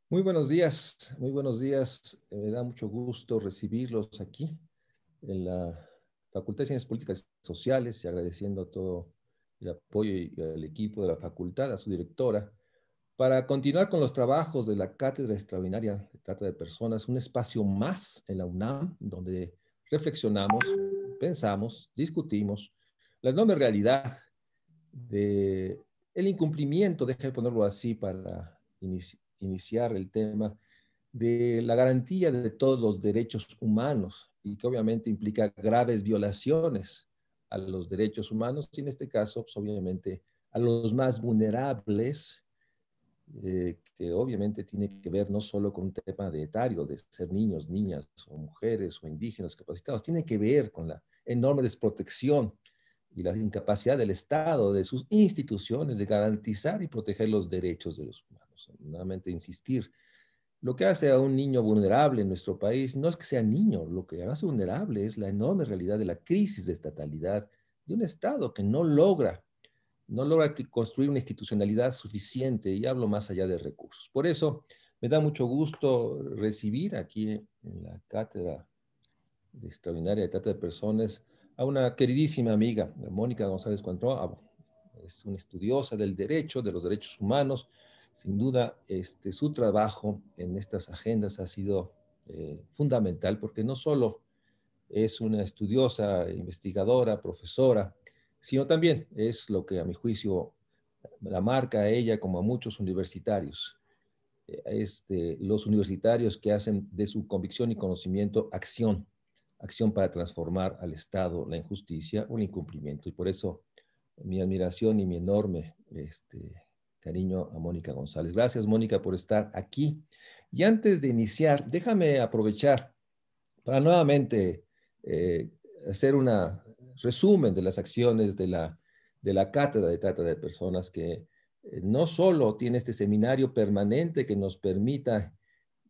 Muy buenos días, muy buenos días. Me da mucho gusto recibirlos aquí en la Facultad de Ciencias Políticas y Sociales y agradeciendo todo el apoyo y al equipo de la facultad, a su directora, para continuar con los trabajos de la Cátedra Extraordinaria de Trata de Personas, un espacio más en la UNAM donde reflexionamos, pensamos, discutimos la enorme realidad de el incumplimiento, déjame ponerlo así para iniciar el tema, de la garantía de todos los derechos humanos y que obviamente implica graves violaciones a los derechos humanos y en este caso, pues, obviamente, a los más vulnerables, que obviamente tiene que ver no solo con un tema de etario, de ser niños, niñas o mujeres o indígenas capacitados, tiene que ver con la enorme desprotección y la incapacidad del Estado, de sus instituciones, de garantizar y proteger los derechos de los humanos. Nuevamente insistir, lo que hace a un niño vulnerable en nuestro país no es que sea niño, lo que hace vulnerable es la enorme realidad de la crisis de estatalidad de un Estado que no logra construir una institucionalidad suficiente, y hablo más allá de recursos. Por eso me da mucho gusto recibir aquí en la Cátedra de Extraordinaria de Trata de Personas a una queridísima amiga, Mónica González Cuantró. Es una estudiosa del derecho, de los derechos humanos. Sin duda, su trabajo en estas agendas ha sido fundamental porque no solo es una estudiosa, investigadora, profesora, sino también es lo que a mi juicio la marca a ella como a muchos universitarios. Los universitarios que hacen de su convicción y conocimiento acción, acción para transformar al Estado, la injusticia, un incumplimiento. Y por eso mi admiración y mi enorme cariño a Mónica González. Gracias, Mónica, por estar aquí. Y antes de iniciar, déjame aprovechar para nuevamente eh, hacer un resumen de las acciones de la Cátedra de Trata de Personas, que no solo tiene este seminario permanente que nos permita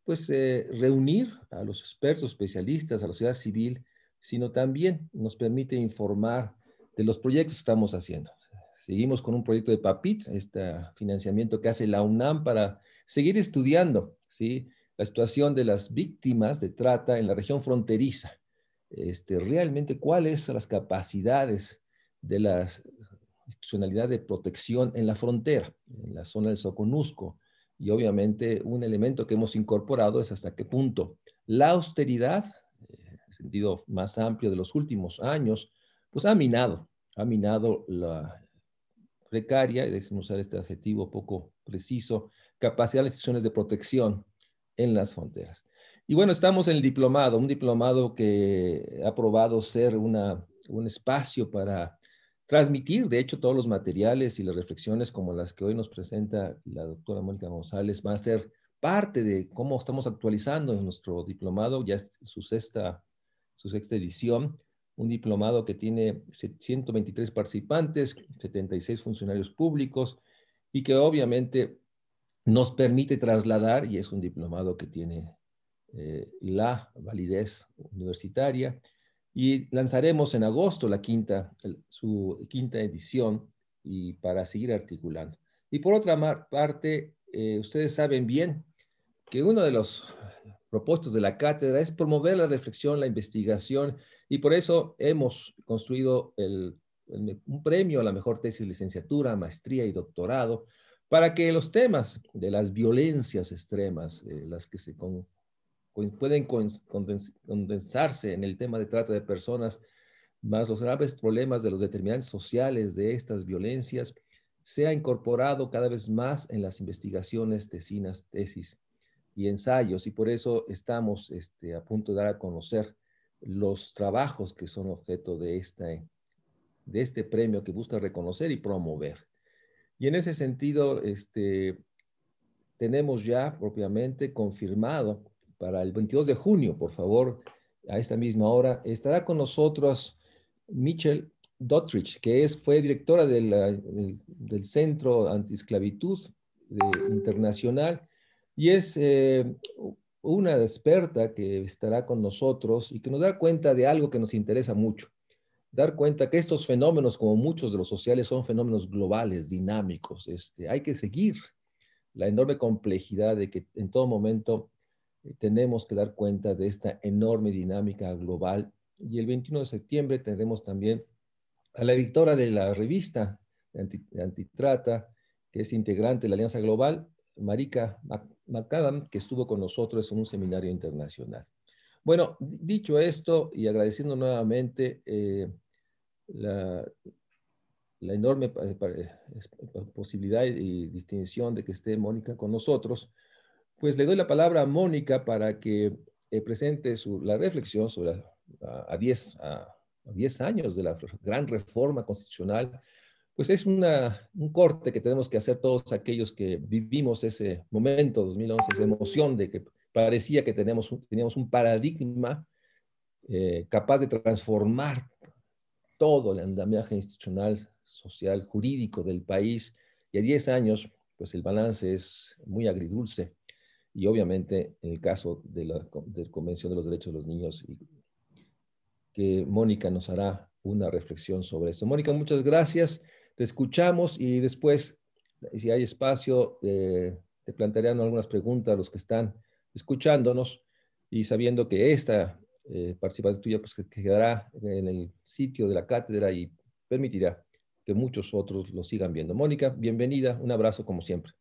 pues, reunir a los expertos, especialistas, a la sociedad civil, sino también nos permite informar de los proyectos que estamos haciendo. Seguimos con un proyecto de PAPIT, este financiamiento que hace la UNAM para seguir estudiando, ¿sí?, la situación de las víctimas de trata en la región fronteriza. Realmente, cuáles son las capacidades de la institucionalidad de protección en la frontera, en la zona del Soconusco. Y obviamente un elemento que hemos incorporado es hasta qué punto la austeridad, en el sentido más amplio de los últimos años, pues ha minado la precaria, y déjenme usar este adjetivo poco preciso, capacidad de las instituciones de protección en las fronteras. Y bueno, estamos en el diplomado, un diplomado que ha probado ser un espacio para transmitir, de hecho, todos los materiales y las reflexiones como las que hoy nos presenta la doctora Mónica González, van a ser parte de cómo estamos actualizando en nuestro diplomado, ya es su sexta edición, un diplomado que tiene 123 participantes, 76 funcionarios públicos y que obviamente nos permite trasladar, y es un diplomado que tiene la validez universitaria, y lanzaremos en agosto su quinta edición y para seguir articulando. Y por otra parte, ustedes saben bien que uno de los propósitos de la cátedra es promover la reflexión, la investigación, y por eso hemos construido un premio a la mejor tesis, licenciatura, maestría y doctorado, para que los temas de las violencias extremas, las que pueden condensarse en el tema de trata de personas, más los graves problemas de los determinantes sociales de estas violencias, sea incorporado cada vez más en las investigaciones, tesinas, tesis y ensayos, y por eso estamos a punto de dar a conocer los trabajos que son objeto de este premio que busca reconocer y promover. Y en ese sentido, tenemos ya propiamente confirmado para el 22 de junio, por favor, a esta misma hora, estará con nosotros Michelle Dottridge, que fue directora del Centro Antiesclavitud Internacional, y es una experta que estará con nosotros y que nos da cuenta de algo que nos interesa mucho. Dar cuenta que estos fenómenos, como muchos de los sociales, son fenómenos globales, dinámicos. Hay que seguir la enorme complejidad de que en todo momento tenemos que dar cuenta de esta enorme dinámica global. Y el 21 de septiembre tendremos también a la editora de la revista de Antitrata, que es integrante de la Alianza Global, Marika McAdam, que estuvo con nosotros en un seminario internacional. Bueno, dicho esto y agradeciendo nuevamente la enorme posibilidad y distinción de que esté Mónica con nosotros, pues le doy la palabra a Mónica para que presente la reflexión sobre a 10 años de la gran reforma constitucional. Pues es un corte que tenemos que hacer todos aquellos que vivimos ese momento, 2011, esa emoción de que parecía que teníamos un paradigma capaz de transformar todo el andamiaje institucional, social, jurídico del país. Y a 10 años, pues el balance es muy agridulce. Y obviamente en el caso de la Convención de los Derechos de los Niños, que Mónica nos hará una reflexión sobre esto. Mónica, muchas gracias. Te escuchamos y después, si hay espacio, te plantearán algunas preguntas a los que están escuchándonos y sabiendo que esta participación tuya pues, que quedará en el sitio de la cátedra y permitirá que muchos otros lo sigan viendo. Mónica, bienvenida. Un abrazo como siempre.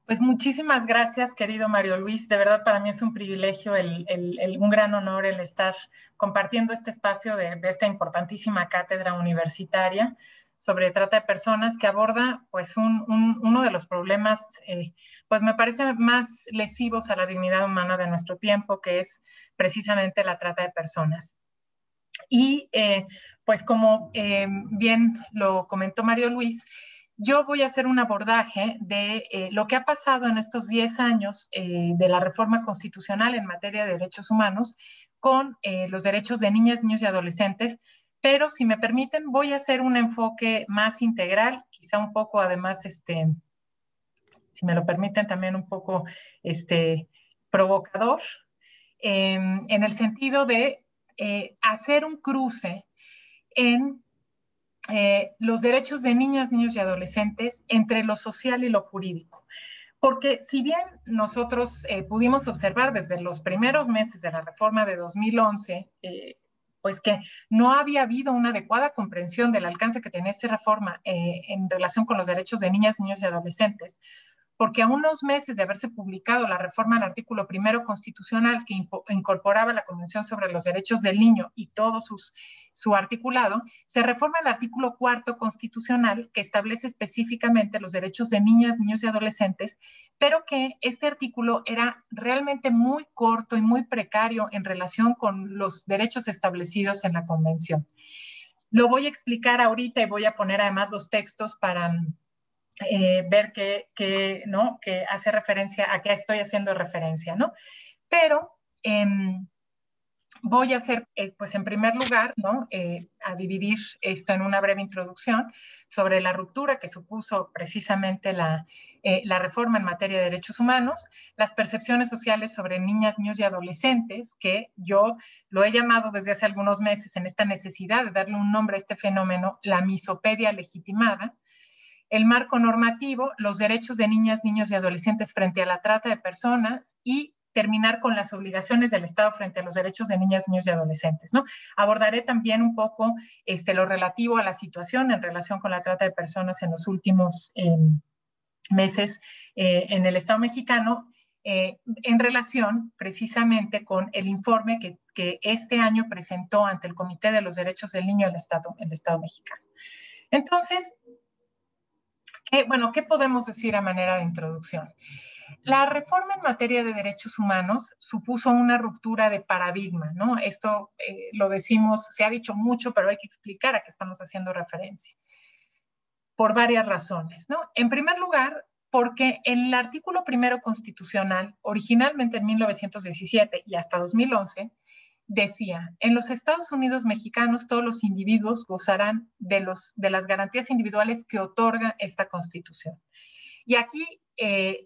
Pues muchísimas gracias, querido Mario Luis. De verdad, para mí es un privilegio, un gran honor el estar compartiendo este espacio de esta importantísima cátedra universitaria sobre trata de personas que aborda pues uno de los problemas, pues me parece más lesivos a la dignidad humana de nuestro tiempo, que es precisamente la trata de personas. Y pues como bien lo comentó Mario Luis, yo voy a hacer un abordaje de lo que ha pasado en estos 10 años de la reforma constitucional en materia de derechos humanos con los derechos de niñas, niños y adolescentes, pero si me permiten voy a hacer un enfoque más integral, quizá un poco además, si me lo permiten también un poco provocador, en el sentido de hacer un cruce en los derechos de niñas, niños y adolescentes entre lo social y lo jurídico. Porque si bien nosotros pudimos observar desde los primeros meses de la reforma de 2011, pues que no había habido una adecuada comprensión del alcance que tenía esta reforma en relación con los derechos de niñas, niños y adolescentes, porque a unos meses de haberse publicado la reforma al artículo primero constitucional que incorporaba la Convención sobre los Derechos del Niño y todo su articulado, se reforma el artículo cuarto constitucional que establece específicamente los derechos de niñas, niños y adolescentes, pero que este artículo era realmente muy corto y muy precario en relación con los derechos establecidos en la Convención. Lo voy a explicar ahorita y voy a poner además los textos para ver ¿no? que hace referencia a qué estoy haciendo referencia, ¿no? Pero voy a hacer, pues en primer lugar, ¿no? A dividir esto en una breve introducción sobre la ruptura que supuso precisamente la reforma en materia de derechos humanos, las percepciones sociales sobre niñas, niños y adolescentes, que yo lo he llamado desde hace algunos meses en esta necesidad de darle un nombre a este fenómeno, la misopedia legitimada, el marco normativo, los derechos de niñas, niños y adolescentes frente a la trata de personas y terminar con las obligaciones del Estado frente a los derechos de niñas, niños y adolescentes, ¿no? Abordaré también un poco lo relativo a la situación en relación con la trata de personas en los últimos meses en el Estado mexicano, en relación precisamente con el informe que este año presentó ante el Comité de los Derechos del Niño el Estado mexicano. Entonces, ¿qué podemos decir a manera de introducción? La reforma en materia de derechos humanos supuso una ruptura de paradigma, ¿no? Esto lo decimos, se ha dicho mucho, pero hay que explicar a qué estamos haciendo referencia. Por varias razones, ¿no? En primer lugar, porque el artículo primero constitucional, originalmente en 1917 y hasta 2011, decía, en los Estados Unidos mexicanos todos los individuos gozarán de las garantías individuales que otorga esta Constitución. Y aquí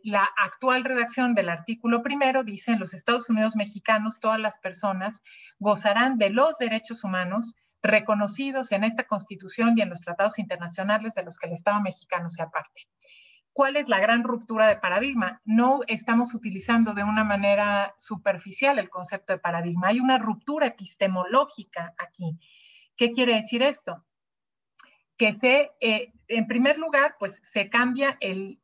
la actual redacción del artículo primero dice, en los Estados Unidos mexicanos todas las personas gozarán de los derechos humanos reconocidos en esta Constitución y en los tratados internacionales de los que el Estado mexicano sea parte. ¿cuál es la gran ruptura de paradigma? No estamos utilizando de una manera superficial el concepto de paradigma. Hay una ruptura epistemológica aquí. ¿Qué quiere decir esto? Que en primer lugar, pues se cambia el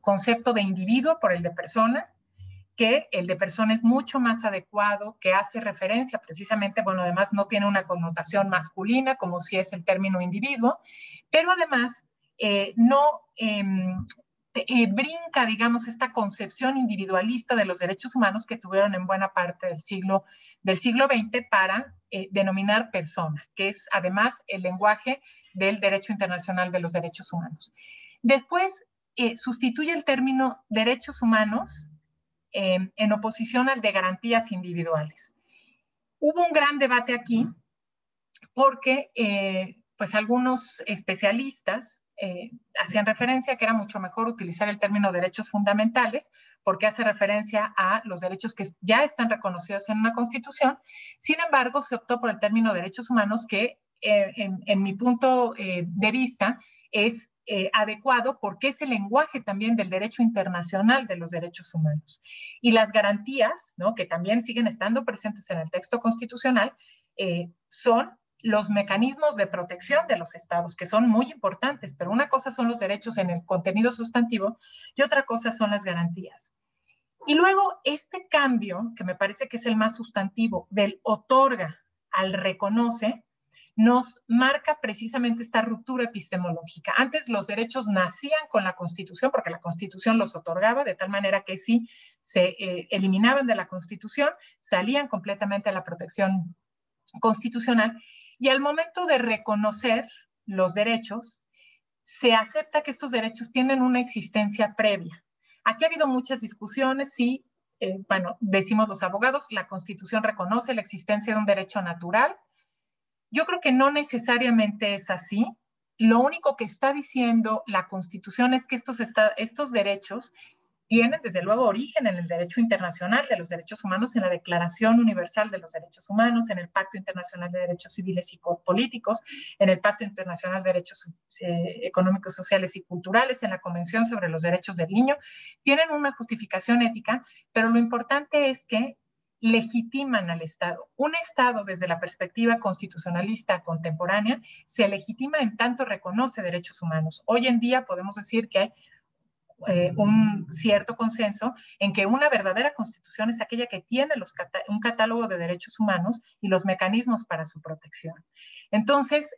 concepto de individuo por el de persona, que el de persona es mucho más adecuado, que hace referencia precisamente, bueno, además no tiene una connotación masculina, como si es el término individuo, pero además no brinca, digamos, esta concepción individualista de los derechos humanos que tuvieron en buena parte del siglo XX para denominar persona, que es además el lenguaje del derecho internacional de los derechos humanos. Después sustituye el término derechos humanos en oposición al de garantías individuales. Hubo un gran debate aquí porque pues algunos especialistas hacían referencia a que era mucho mejor utilizar el término derechos fundamentales porque hace referencia a los derechos que ya están reconocidos en una constitución. Sin embargo, se optó por el término derechos humanos que en mi punto de vista es adecuado porque es el lenguaje también del derecho internacional de los derechos humanos. Y las garantías, ¿no?, que también siguen estando presentes en el texto constitucional, son los mecanismos de protección de los estados, que son muy importantes, pero una cosa son los derechos en el contenido sustantivo y otra cosa son las garantías. Y luego este cambio, que me parece que es el más sustantivo, del otorga al reconoce, nos marca precisamente esta ruptura epistemológica. Antes los derechos nacían con la Constitución, porque la Constitución los otorgaba, de tal manera que si se eliminaban de la Constitución, salían completamente a la protección constitucional, y al momento de reconocer los derechos, se acepta que estos derechos tienen una existencia previa. Aquí ha habido muchas discusiones, sí, bueno, decimos los abogados, la Constitución reconoce la existencia de un derecho natural. Yo creo que no necesariamente es así. Lo único que está diciendo la Constitución es que estos derechos tienen, desde luego, origen en el derecho internacional de los derechos humanos, en la Declaración Universal de los Derechos Humanos, en el Pacto Internacional de Derechos Civiles y Políticos, en el Pacto Internacional de Derechos Económicos, Sociales y Culturales, en la Convención sobre los Derechos del Niño. Tienen una justificación ética, pero lo importante es que legitiman al Estado. Un Estado, desde la perspectiva constitucionalista contemporánea, se legitima en tanto reconoce derechos humanos. Hoy en día podemos decir que hay un cierto consenso en que una verdadera constitución es aquella que tiene un catálogo de derechos humanos y los mecanismos para su protección. Entonces,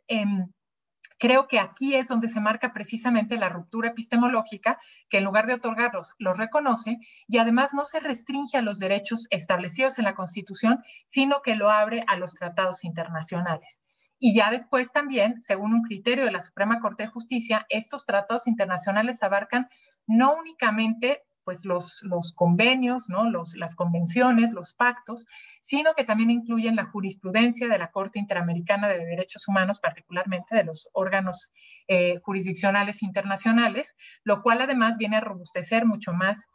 creo que aquí es donde se marca precisamente la ruptura epistemológica, que en lugar de otorgarlos, los reconoce, y además no se restringe a los derechos establecidos en la Constitución, sino que lo abre a los tratados internacionales. Y ya después también, según un criterio de la Suprema Corte de Justicia, estos tratados internacionales abarcan no únicamente pues los convenios, ¿no?, las convenciones, los pactos, sino que también incluyen la jurisprudencia de la Corte Interamericana de Derechos Humanos, particularmente de los órganos jurisdiccionales internacionales, lo cual además viene a robustecer mucho más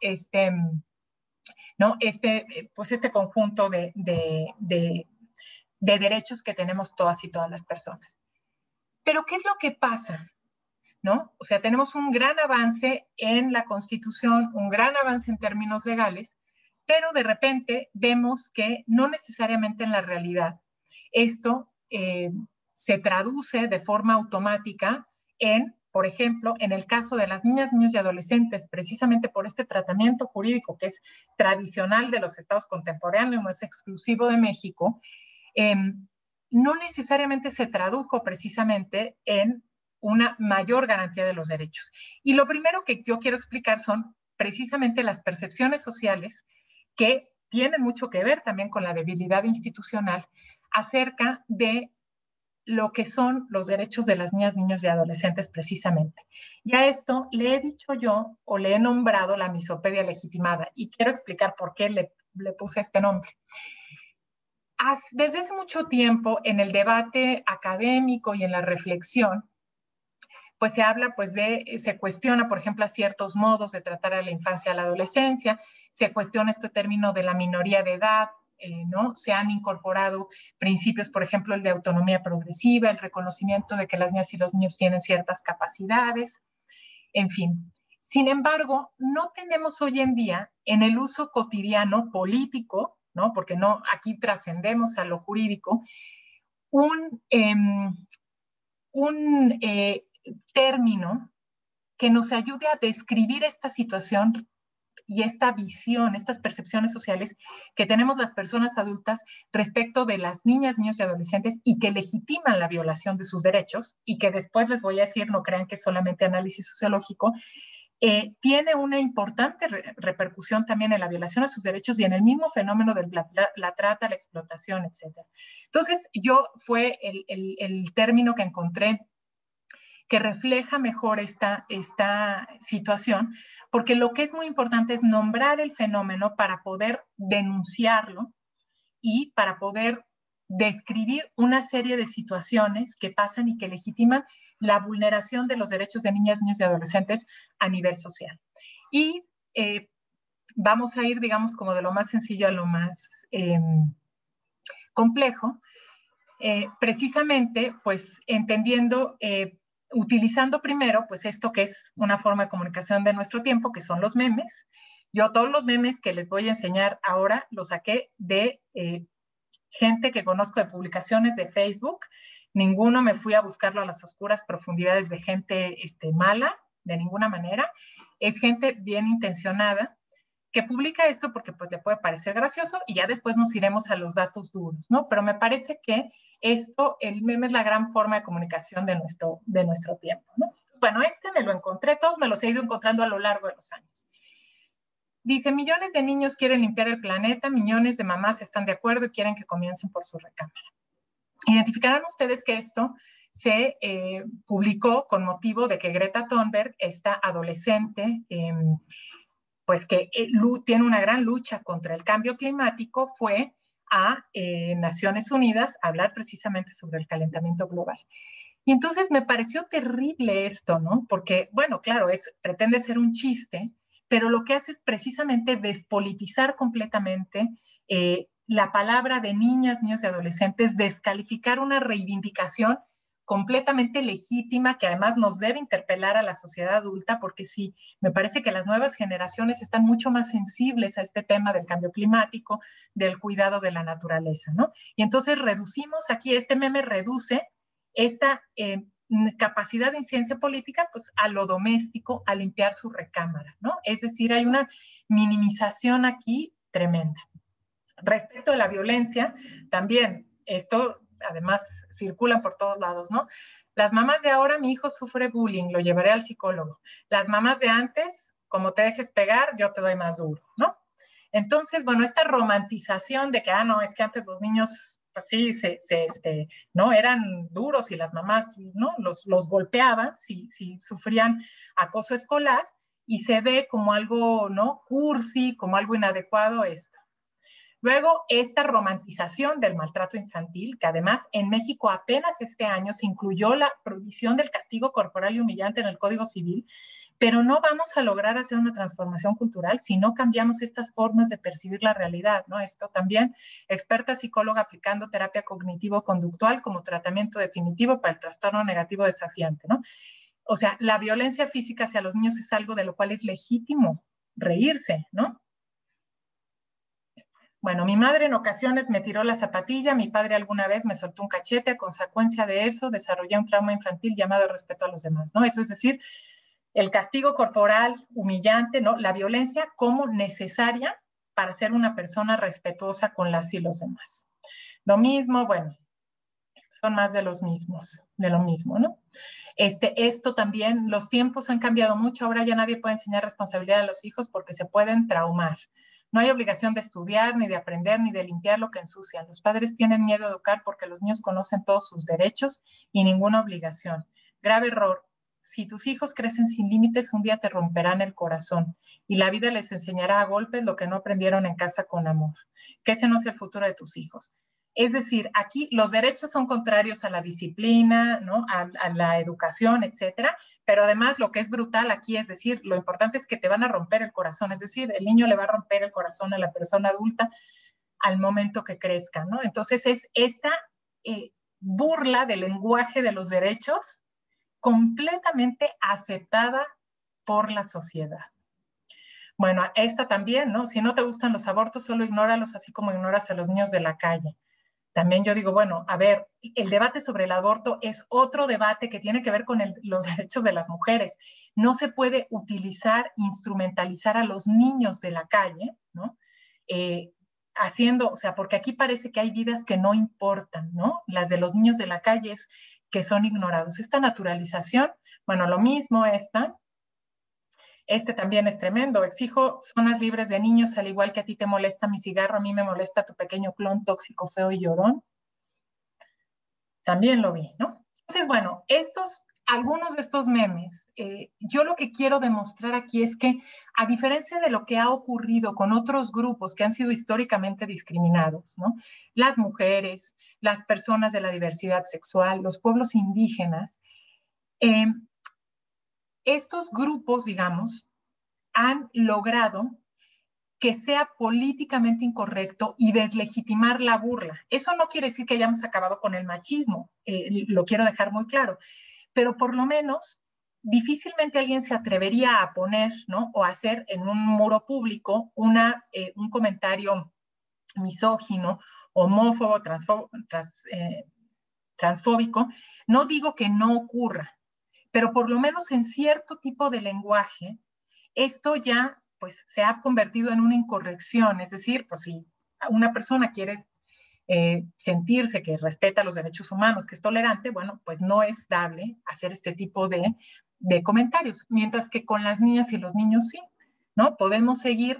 pues este conjunto de derechos que tenemos todas y todas las personas. Pero ¿qué es lo que pasa? ¿No? O sea, tenemos un gran avance en la Constitución, un gran avance en términos legales, pero de repente vemos que no necesariamente en la realidad esto se traduce de forma automática en, por ejemplo, en el caso de las niñas, niños y adolescentes, precisamente por este tratamiento jurídico que es tradicional de los estados contemporáneos, no es exclusivo de México, no necesariamente se tradujo precisamente en una mayor garantía de los derechos. Y lo primero que yo quiero explicar son precisamente las percepciones sociales que tienen mucho que ver también con la debilidad institucional acerca de lo que son los derechos de las niñas, niños y adolescentes precisamente. Y a esto le he dicho yo o le he nombrado la misopedia legitimada, y quiero explicar por qué le puse este nombre. Desde hace mucho tiempo en el debate académico y en la reflexión, pues se habla, se cuestiona, por ejemplo, a ciertos modos de tratar a la infancia y a la adolescencia, se cuestiona este término de la minoría de edad, ¿no? Se han incorporado principios, por ejemplo, el de autonomía progresiva, el reconocimiento de que las niñas y los niños tienen ciertas capacidades, en fin. Sin embargo, no tenemos hoy en día en el uso cotidiano político, ¿no? Porque no, aquí trascendemos a lo jurídico, un, término que nos ayude a describir esta situación y esta visión, estas percepciones sociales que tenemos las personas adultas respecto de las niñas, niños y adolescentes y que legitiman la violación de sus derechos y que después les voy a decir, no crean que es solamente análisis sociológico, tiene una importante repercusión también en la violación a sus derechos y en el mismo fenómeno de la trata, la explotación, etc. Entonces, fue el término que encontré que refleja mejor esta situación, porque lo que es muy importante es nombrar el fenómeno para poder denunciarlo y para poder describir una serie de situaciones que pasan y que legitiman la vulneración de los derechos de niñas, niños y adolescentes a nivel social. Y vamos a ir, digamos, como de lo más sencillo a lo más complejo, precisamente, pues, entendiendo, utilizando primero, pues, esto que es una forma de comunicación de nuestro tiempo, que son los memes. Yo todos los memes que les voy a enseñar ahora los saqué de gente que conozco de publicaciones de Facebook. Ninguno me fui a buscarlo a las oscuras profundidades de gente mala, de ninguna manera. Es gente bien intencionada que publica esto porque pues le puede parecer gracioso y ya después nos iremos a los datos duros, ¿no? Pero me parece que el meme es la gran forma de comunicación de nuestro tiempo, ¿no? Entonces, bueno, me lo encontré, todos me los he ido encontrando a lo largo de los años. Dice, millones de niños quieren limpiar el planeta, millones de mamás están de acuerdo y quieren que comiencen por su recámara. Identificarán ustedes que esto se publicó con motivo de que Greta Thunberg, esta adolescente, pues que tiene una gran lucha contra el cambio climático, fue a Naciones Unidas a hablar precisamente sobre el calentamiento global. Y entonces me pareció terrible esto, ¿no? Porque, bueno, claro, pretende ser un chiste, pero lo que hace es precisamente despolitizar completamente la palabra de niñas, niños y adolescentes, descalificar una reivindicación completamente legítima que además nos debe interpelar a la sociedad adulta, porque sí, me parece que las nuevas generaciones están mucho más sensibles a este tema del cambio climático, del cuidado de la naturaleza, ¿no? Y entonces reducimos aquí, este meme reduce esta capacidad de incidencia política pues a lo doméstico, a limpiar su recámara, ¿no? Es decir, hay una minimización aquí tremenda. Respecto a la violencia, también esto además circulan por todos lados, ¿no? Las mamás de ahora, mi hijo sufre bullying, lo llevaré al psicólogo. Las mamás de antes, como te dejes pegar, yo te doy más duro, ¿no? Entonces, bueno, esta romantización de que, no, es que antes los niños, pues sí, ¿no? Eran duros y las mamás, ¿no? Los golpeaban si sufrían acoso escolar y se ve como algo, ¿no? Cursi, como algo inadecuado esto. Luego, esta romantización del maltrato infantil, que además en México apenas este año se incluyó la prohibición del castigo corporal y humillante en el Código Civil, pero no vamos a lograr hacer una transformación cultural si no cambiamos estas formas de percibir la realidad, ¿no? Esto también, experta psicóloga aplicando terapia cognitivo-conductual como tratamiento definitivo para el trastorno negativo desafiante, ¿no? O sea, la violencia física hacia los niños es algo de lo cual es legítimo reírse, ¿no? Bueno, mi madre en ocasiones me tiró la zapatilla, mi padre alguna vez me soltó un cachete, a consecuencia de eso desarrollé un trauma infantil llamado respeto a los demás, ¿no? Eso es decir, el castigo corporal humillante, ¿no? La violencia como necesaria para ser una persona respetuosa con las y los demás. Lo mismo, bueno, son más de los mismos, de lo mismo, ¿no? Esto también, los tiempos han cambiado mucho, ahora ya nadie puede enseñar responsabilidad a los hijos porque se pueden traumar. No hay obligación de estudiar, ni de aprender, ni de limpiar lo que ensucian. Los padres tienen miedo de educar porque los niños conocen todos sus derechos y ninguna obligación. Grave error. Si tus hijos crecen sin límites, un día te romperán el corazón y la vida les enseñará a golpes lo que no aprendieron en casa con amor. Que ese no es el futuro de tus hijos. Es decir, aquí los derechos son contrarios a la disciplina, ¿no? a la educación, etcétera, pero además lo que es brutal aquí es decir, lo importante es que te van a romper el corazón, es decir, el niño le va a romper el corazón a la persona adulta al momento que crezca, ¿no? Entonces es esta burla del lenguaje de los derechos completamente aceptada por la sociedad. Bueno, esta también, ¿no? Si no te gustan los abortos, solo ignóralos, así como ignoras a los niños de la calle. También yo digo, bueno, a ver, el debate sobre el aborto es otro debate que tiene que ver con los derechos de las mujeres. No se puede utilizar, instrumentalizar a los niños de la calle, ¿no? Haciendo, o sea, porque aquí parece que hay vidas que no importan, ¿no? Las de los niños de la calle es que son ignorados. Esta naturalización, bueno, lo mismo esta. Este también es tremendo. Exijo zonas libres de niños, al igual que a ti te molesta mi cigarro, a mí me molesta tu pequeño clon tóxico, feo y llorón. También lo vi, ¿no? Entonces, bueno, algunos de estos memes, yo lo que quiero demostrar aquí es que, a diferencia de lo que ha ocurrido con otros grupos que han sido históricamente discriminados, ¿no? Las mujeres, las personas de la diversidad sexual, los pueblos indígenas, estos grupos, digamos, han logrado que sea políticamente incorrecto y deslegitimar la burla. Eso no quiere decir que hayamos acabado con el machismo, lo quiero dejar muy claro, pero por lo menos difícilmente alguien se atrevería a poner, ¿no? O a hacer en un muro público un comentario misógino, homófobo, transfóbico. No digo que no ocurra, pero por lo menos en cierto tipo de lenguaje, esto ya pues se ha convertido en una incorrección, es decir, pues si una persona quiere sentirse que respeta los derechos humanos, que es tolerante, bueno, pues no es dable hacer este tipo de comentarios, mientras que con las niñas y los niños sí, ¿no? Podemos seguir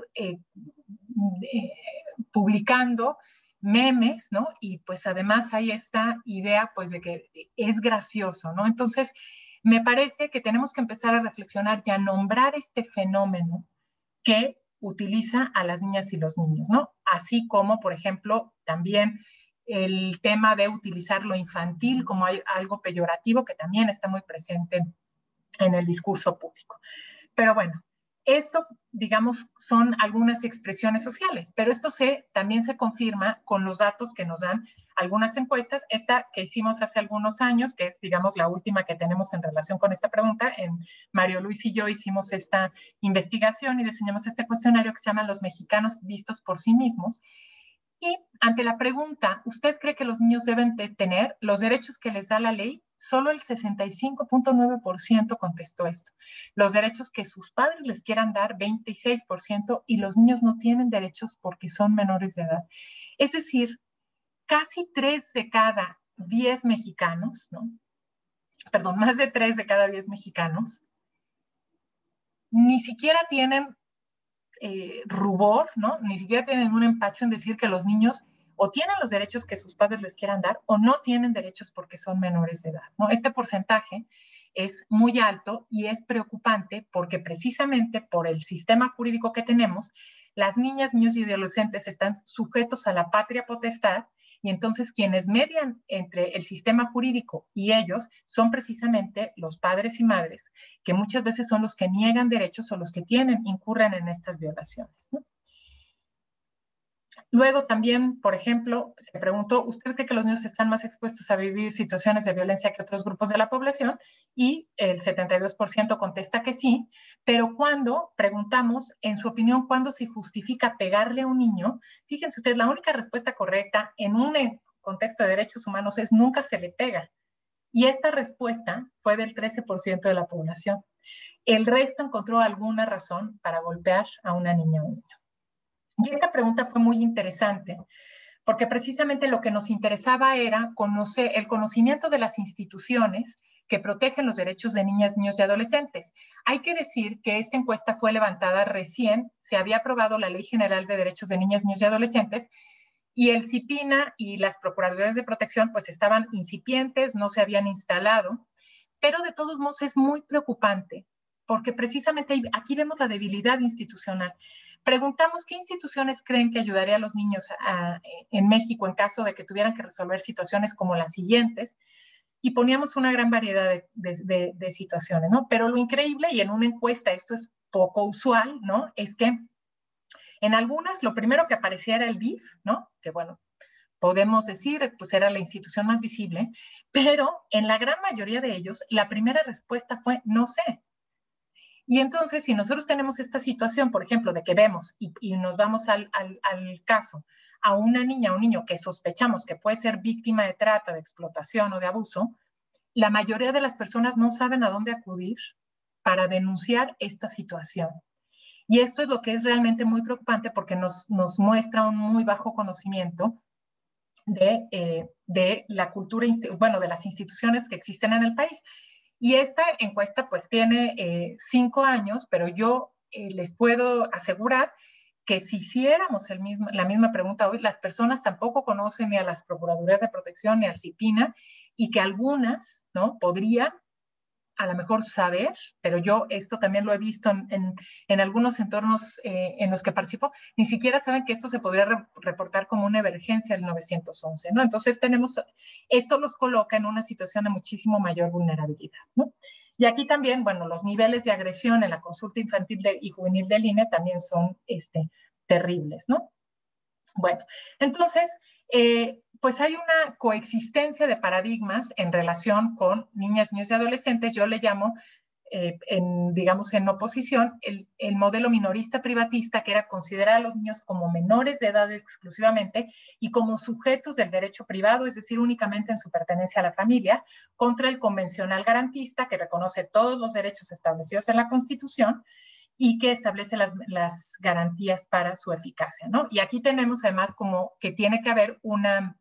publicando memes, ¿no? Y pues además hay esta idea pues de que es gracioso, ¿no? Entonces, me parece que tenemos que empezar a reflexionar y a nombrar este fenómeno que utiliza a las niñas y los niños, ¿no? Así como, por ejemplo, también el tema de utilizar lo infantil como algo peyorativo que también está muy presente en el discurso público. Pero bueno, esto, digamos, son algunas expresiones sociales, pero esto también se confirma con los datos que nos dan algunas encuestas. Esta que hicimos hace algunos años, que es, digamos, la última que tenemos en relación con esta pregunta, Mario Luis y yo hicimos esta investigación y diseñamos este cuestionario que se llama Los mexicanos vistos por sí mismos. Y ante la pregunta, ¿usted cree que los niños deben de tener los derechos que les da la ley? Solo el 65.9% contestó esto. Los derechos que sus padres les quieran dar, 26%, y los niños no tienen derechos porque son menores de edad. Es decir, casi 3 de cada 10 mexicanos, ¿no? Perdón, más de 3 de cada 10 mexicanos, ni siquiera tienen rubor, ¿no? Ni siquiera tienen un empacho en decir que los niños o tienen los derechos que sus padres les quieran dar o no tienen derechos porque son menores de edad, ¿no? Este porcentaje es muy alto y es preocupante porque precisamente por el sistema jurídico que tenemos, las niñas, niños y adolescentes están sujetos a la patria potestad y entonces quienes median entre el sistema jurídico y ellos son precisamente los padres y madres, que muchas veces son los que niegan derechos o los que incurren en estas violaciones, ¿no? Luego también, por ejemplo, se preguntó, ¿usted cree que los niños están más expuestos a vivir situaciones de violencia que otros grupos de la población? Y el 72% contesta que sí, pero cuando preguntamos, en su opinión, ¿cuándo se justifica pegarle a un niño? Fíjense usted, la única respuesta correcta en un contexto de derechos humanos es nunca se le pega. Y esta respuesta fue del 13% de la población. El resto encontró alguna razón para golpear a una niña o un niño. Y esta pregunta fue muy interesante, porque precisamente lo que nos interesaba era conocer el conocimiento de las instituciones que protegen los derechos de niñas, niños y adolescentes. Hay que decir que esta encuesta fue levantada recién, se había aprobado la Ley General de Derechos de Niñas, Niños y Adolescentes, y el CIPINA y las Procuradurías de Protección pues estaban incipientes, no se habían instalado, pero de todos modos es muy preocupante, porque precisamente aquí vemos la debilidad institucional. Preguntamos qué instituciones creen que ayudaría a los niños en México en caso de que tuvieran que resolver situaciones como las siguientes, y poníamos una gran variedad de situaciones, ¿no? Pero lo increíble, y en una encuesta esto es poco usual, ¿no? Es que en algunas lo primero que aparecía era el DIF, ¿no? Que bueno, podemos decir, pues era la institución más visible, pero en la gran mayoría de ellos la primera respuesta fue no sé. Y entonces, si nosotros tenemos esta situación, por ejemplo, de que vemos y nos vamos al caso a una niña o un niño que sospechamos que puede ser víctima de trata, de explotación o de abuso, la mayoría de las personas no saben a dónde acudir para denunciar esta situación. Y esto es lo que es realmente muy preocupante porque nos muestra un muy bajo conocimiento de la cultura, bueno, de las instituciones que existen en el país. Y esta encuesta pues tiene 5 años, pero yo les puedo asegurar que si hiciéramos la misma pregunta hoy, las personas tampoco conocen ni a las Procuradurías de Protección ni al CIPINA, y que algunas, ¿no?, podrían a lo mejor saber, pero yo esto también lo he visto en algunos entornos en los que participo, ni siquiera saben que esto se podría reportar como una emergencia del 911, ¿no? Entonces esto los coloca en una situación de muchísimo mayor vulnerabilidad, ¿no? Y aquí también, bueno, los niveles de agresión en la consulta infantil y juvenil del INE también son terribles, ¿no? Bueno, entonces, pues hay una coexistencia de paradigmas en relación con niñas, niños y adolescentes. Yo le llamo, digamos, en oposición, el modelo minorista privatista, que era considerar a los niños como menores de edad exclusivamente y como sujetos del derecho privado, es decir, únicamente en su pertenencia a la familia, contra el convencional garantista, que reconoce todos los derechos establecidos en la Constitución y que establece las garantías para su eficacia, ¿no? Y aquí tenemos además como que tiene que haber una,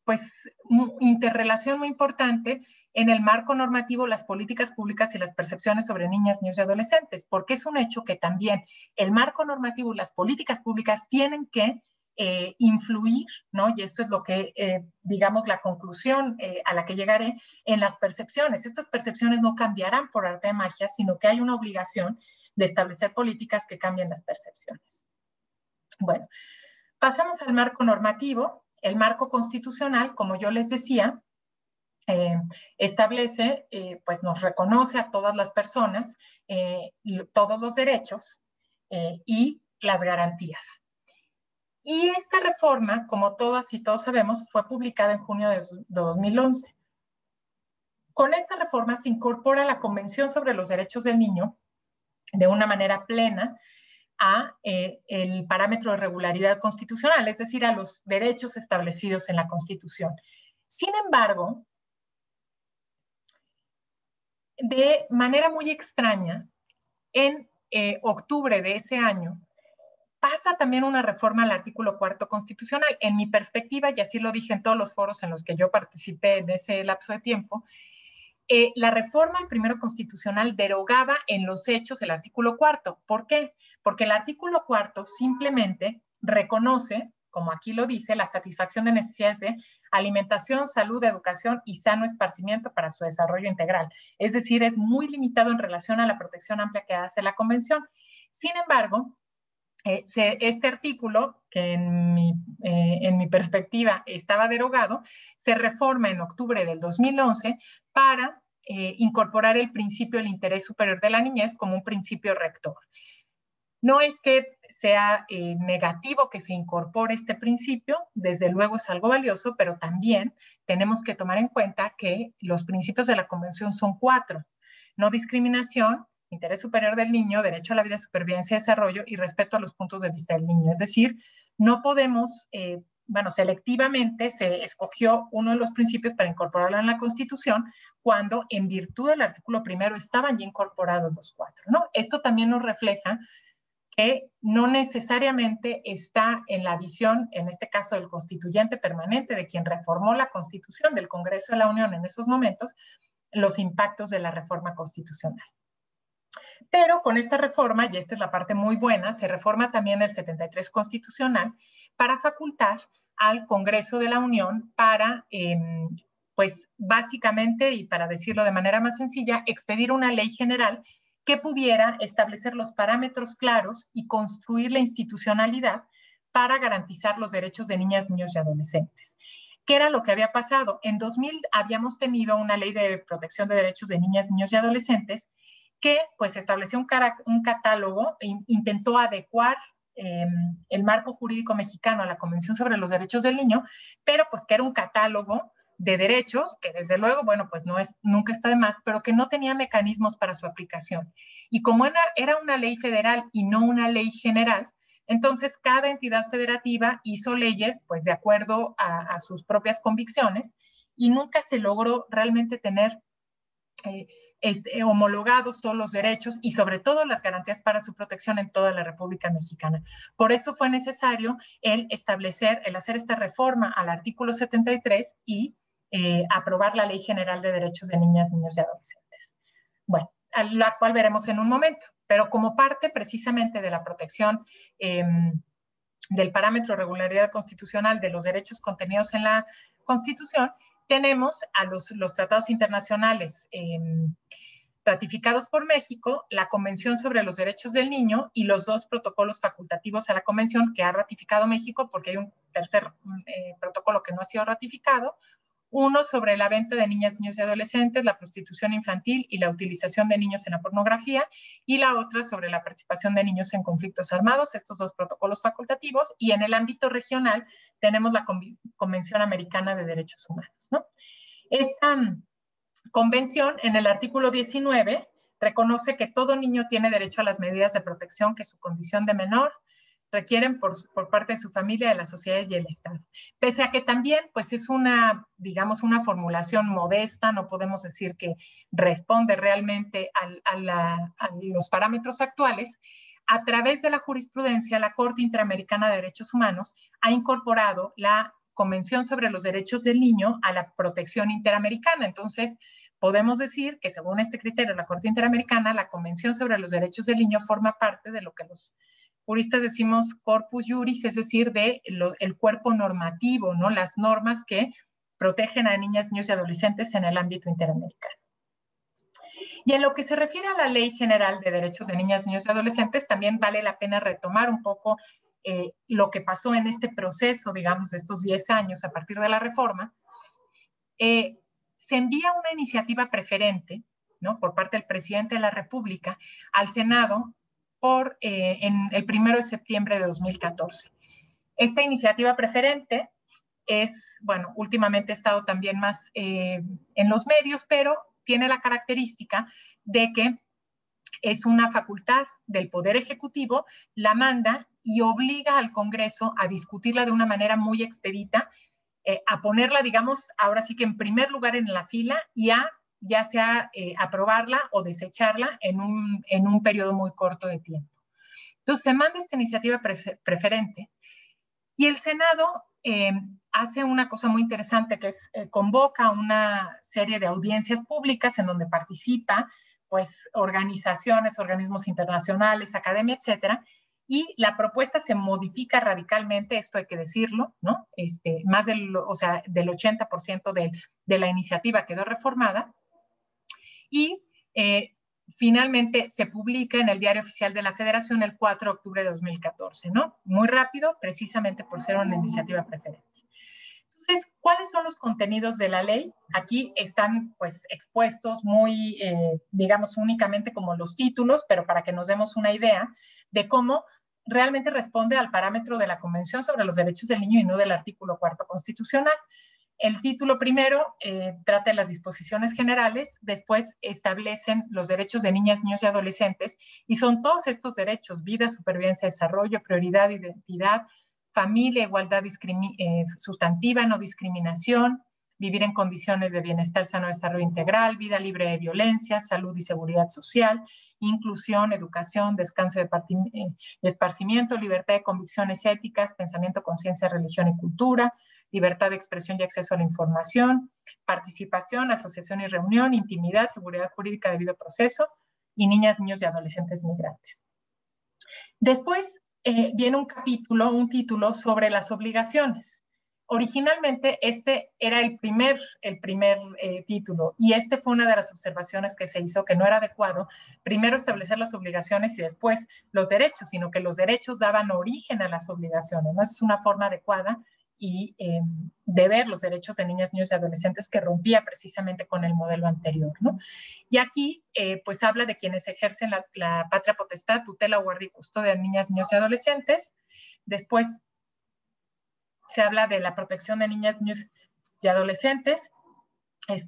pues, interrelación muy importante en el marco normativo, las políticas públicas y las percepciones sobre niñas, niños y adolescentes, porque es un hecho que también el marco normativo y las políticas públicas tienen que influir, ¿no? Y esto es lo que, digamos, la conclusión a la que llegaré en las percepciones. Estas percepciones no cambiarán por arte de magia, sino que hay una obligación de establecer políticas que cambien las percepciones. Bueno, pasamos al marco normativo. El marco constitucional, como yo les decía, establece, pues nos reconoce a todas las personas todos los derechos y las garantías. Y esta reforma, como todas y todos sabemos, fue publicada en junio de 2011. Con esta reforma se incorpora la Convención sobre los Derechos del Niño de una manera plena a el parámetro de regularidad constitucional, es decir, a los derechos establecidos en la Constitución. Sin embargo, de manera muy extraña, en octubre de ese año, pasa también una reforma al artículo 4 constitucional. En mi perspectiva, y así lo dije en todos los foros en los que yo participé en ese lapso de tiempo, la reforma al primero constitucional derogaba en los hechos el artículo 4. ¿Por qué? Porque el artículo 4 simplemente reconoce, como aquí lo dice, la satisfacción de necesidades de alimentación, salud, educación y sano esparcimiento para su desarrollo integral. Es decir, es muy limitado en relación a la protección amplia que hace la Convención. Sin embargo, este artículo, que en mi perspectiva estaba derogado, se reforma en octubre del 2011 para incorporar el principio del interés superior de la niñez como un principio rector. No es que sea negativo que se incorpore este principio, desde luego es algo valioso, pero también tenemos que tomar en cuenta que los principios de la Convención son 4: no discriminación, interés superior del niño, derecho a la vida, supervivencia y desarrollo y respeto a los puntos de vista del niño. Es decir, no podemos, selectivamente se escogió uno de los principios para incorporarlo en la Constitución cuando en virtud del artículo primero estaban ya incorporados los 4, ¿no? Esto también nos refleja que no necesariamente está en la visión, en este caso del constituyente permanente, de quien reformó la Constitución, del Congreso de la Unión en esos momentos, los impactos de la reforma constitucional. Pero con esta reforma, y esta es la parte muy buena, se reforma también el 73 constitucional para facultar al Congreso de la Unión para, pues básicamente, y para decirlo de manera más sencilla, expedir una ley general que pudiera establecer los parámetros claros y construir la institucionalidad para garantizar los derechos de niñas, niños y adolescentes. ¿Qué era lo que había pasado? En 2000 habíamos tenido una ley de protección de derechos de niñas, niños y adolescentes que pues estableció un catálogo e intentó adecuar el marco jurídico mexicano a la Convención sobre los Derechos del Niño, pero pues que era un catálogo de derechos, que desde luego, bueno, pues nunca está de más, pero que no tenía mecanismos para su aplicación. Y como era una ley federal y no una ley general, entonces cada entidad federativa hizo leyes pues de acuerdo a sus propias convicciones y nunca se logró realmente tener homologados todos los derechos y sobre todo las garantías para su protección en toda la República Mexicana. Por eso fue necesario el hacer esta reforma al artículo 73 y aprobar la Ley General de Derechos de Niñas, Niños y Adolescentes. Bueno, a la cual veremos en un momento, pero como parte precisamente de la protección del parámetro de regularidad constitucional de los derechos contenidos en la Constitución, tenemos a los tratados internacionales ratificados por México, la Convención sobre los Derechos del Niño y los 2 protocolos facultativos a la Convención que ha ratificado México, porque hay un tercer protocolo que no ha sido ratificado, uno sobre la venta de niñas, niños y adolescentes, la prostitución infantil y la utilización de niños en la pornografía, y la otra sobre la participación de niños en conflictos armados, estos 2 protocolos facultativos, y en el ámbito regional tenemos la Convención Americana de Derechos Humanos, ¿no? Esta convención, en el artículo 19, reconoce que todo niño tiene derecho a las medidas de protección que su condición de menor requieren por parte de su familia, de la sociedad y el Estado. Pese a que también, pues es digamos, una formulación modesta, no podemos decir que responde realmente a los parámetros actuales, a través de la jurisprudencia, la Corte Interamericana de Derechos Humanos ha incorporado la Convención sobre los Derechos del Niño a la protección interamericana. Entonces, podemos decir que según este criterio de la Corte Interamericana, la Convención sobre los Derechos del Niño forma parte de lo que los juristas decimos corpus juris, es decir, el cuerpo normativo, ¿no? Las normas que protegen a niñas, niños y adolescentes en el ámbito interamericano. Y en lo que se refiere a la Ley General de Derechos de Niñas, Niños y Adolescentes, también vale la pena retomar un poco lo que pasó en este proceso, digamos, de estos 10 años a partir de la reforma. Se envía una iniciativa preferente, ¿no?, por parte del presidente de la República al Senado en el 1 de septiembre de 2014. Esta iniciativa preferente bueno, últimamente ha estado también más en los medios, pero tiene la característica de que es una facultad del Poder Ejecutivo, la manda y obliga al Congreso a discutirla de una manera muy expedita, a ponerla, digamos, ahora sí que en primer lugar en la fila y ya sea aprobarla o desecharla en un periodo muy corto de tiempo. Entonces se manda esta iniciativa preferente y el Senado hace una cosa muy interesante que es convoca una serie de audiencias públicas en donde participa pues organizaciones, organismos internacionales, academia, etcétera, y la propuesta se modifica radicalmente, esto hay que decirlo, ¿no? Más del 80% de la iniciativa quedó reformada y finalmente se publica en el Diario Oficial de la Federación el 4 de octubre de 2014, ¿no? Muy rápido, precisamente por ser una iniciativa preferente. Entonces, ¿cuáles son los contenidos de la ley? Aquí están pues expuestos muy, digamos, únicamente como los títulos, pero para que nos demos una idea de cómo realmente responde al parámetro de la Convención sobre los Derechos del Niño y no del artículo 4 constitucional. El título primero trata de las disposiciones generales, después establecen los derechos de niñas, niños y adolescentes, y son todos estos derechos: vida, supervivencia, desarrollo, prioridad, identidad, familia, igualdad sustantiva, no discriminación, vivir en condiciones de bienestar sano, desarrollo integral, vida libre de violencia, salud y seguridad social, inclusión, educación, descanso y esparcimiento, libertad de convicciones éticas, pensamiento, conciencia, religión y cultura, libertad de expresión y acceso a la información, participación, asociación y reunión, intimidad, seguridad jurídica, debido proceso, y niñas, niños y adolescentes migrantes. Después viene un título sobre las obligaciones. Originalmente este era el primer título, y fue una de las observaciones que se hizo, que no era adecuado primero establecer las obligaciones y después los derechos, sino que los derechos daban origen a las obligaciones, ¿no? Es una forma adecuada y de ver los derechos de niñas, niños y adolescentes que rompía precisamente con el modelo anterior, ¿no? Y aquí pues habla de quienes ejercen la patria potestad, tutela, guardia y custodia de niñas, niños y adolescentes. Después se habla de la protección de niñas, niños y adolescentes,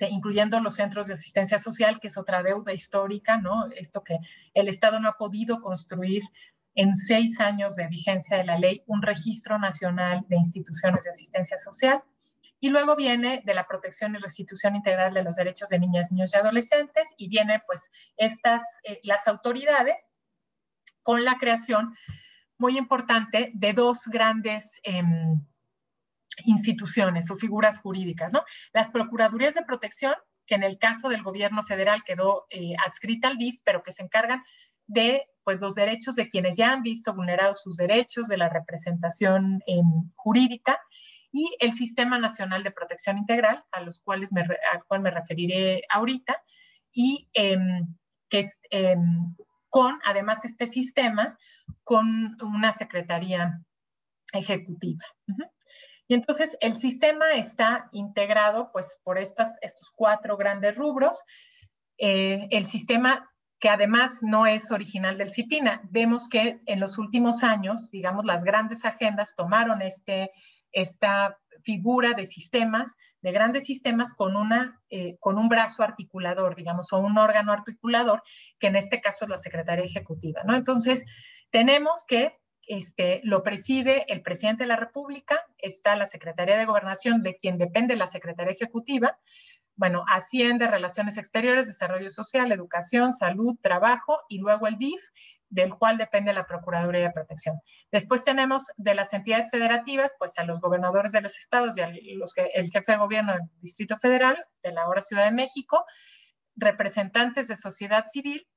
incluyendo los centros de asistencia social, que es otra deuda histórica, ¿no? Esto que el Estado no ha podido construir en 6 años de vigencia de la ley, un registro nacional de instituciones de asistencia social. Y luego viene de la protección y restitución integral de los derechos de niñas, niños y adolescentes, y viene pues las autoridades con la creación, muy importante, de 2 grandes instituciones o figuras jurídicas, ¿no? Las Procuradurías de Protección, que en el caso del gobierno federal quedó adscrita al DIF, pero que se encargan de pues, los derechos de quienes ya han visto vulnerados sus derechos, de la representación jurídica, y el Sistema Nacional de Protección Integral, al cual me referiré ahorita, y que es con, además, este sistema, con una secretaría ejecutiva. Y entonces el sistema está integrado pues, por estos 4 grandes rubros. El sistema, que además no es original del CIPINA, vemos que en los últimos años, digamos, las grandes agendas tomaron esta figura de sistemas, de grandes sistemas con un brazo articulador, digamos, o un órgano articulador, que en este caso es la Secretaría Ejecutiva, ¿no? Entonces, tenemos que lo preside el presidente de la República, está la Secretaría de Gobernación, de quien depende la Secretaría Ejecutiva, bueno, Hacienda, Relaciones Exteriores, Desarrollo Social, Educación, Salud, Trabajo, y luego el DIF, del cual depende la Procuraduría de Protección. Después tenemos de las entidades federativas, pues a los gobernadores de los estados y el jefe de gobierno del Distrito Federal, de la ahora Ciudad de México, representantes de sociedad civil,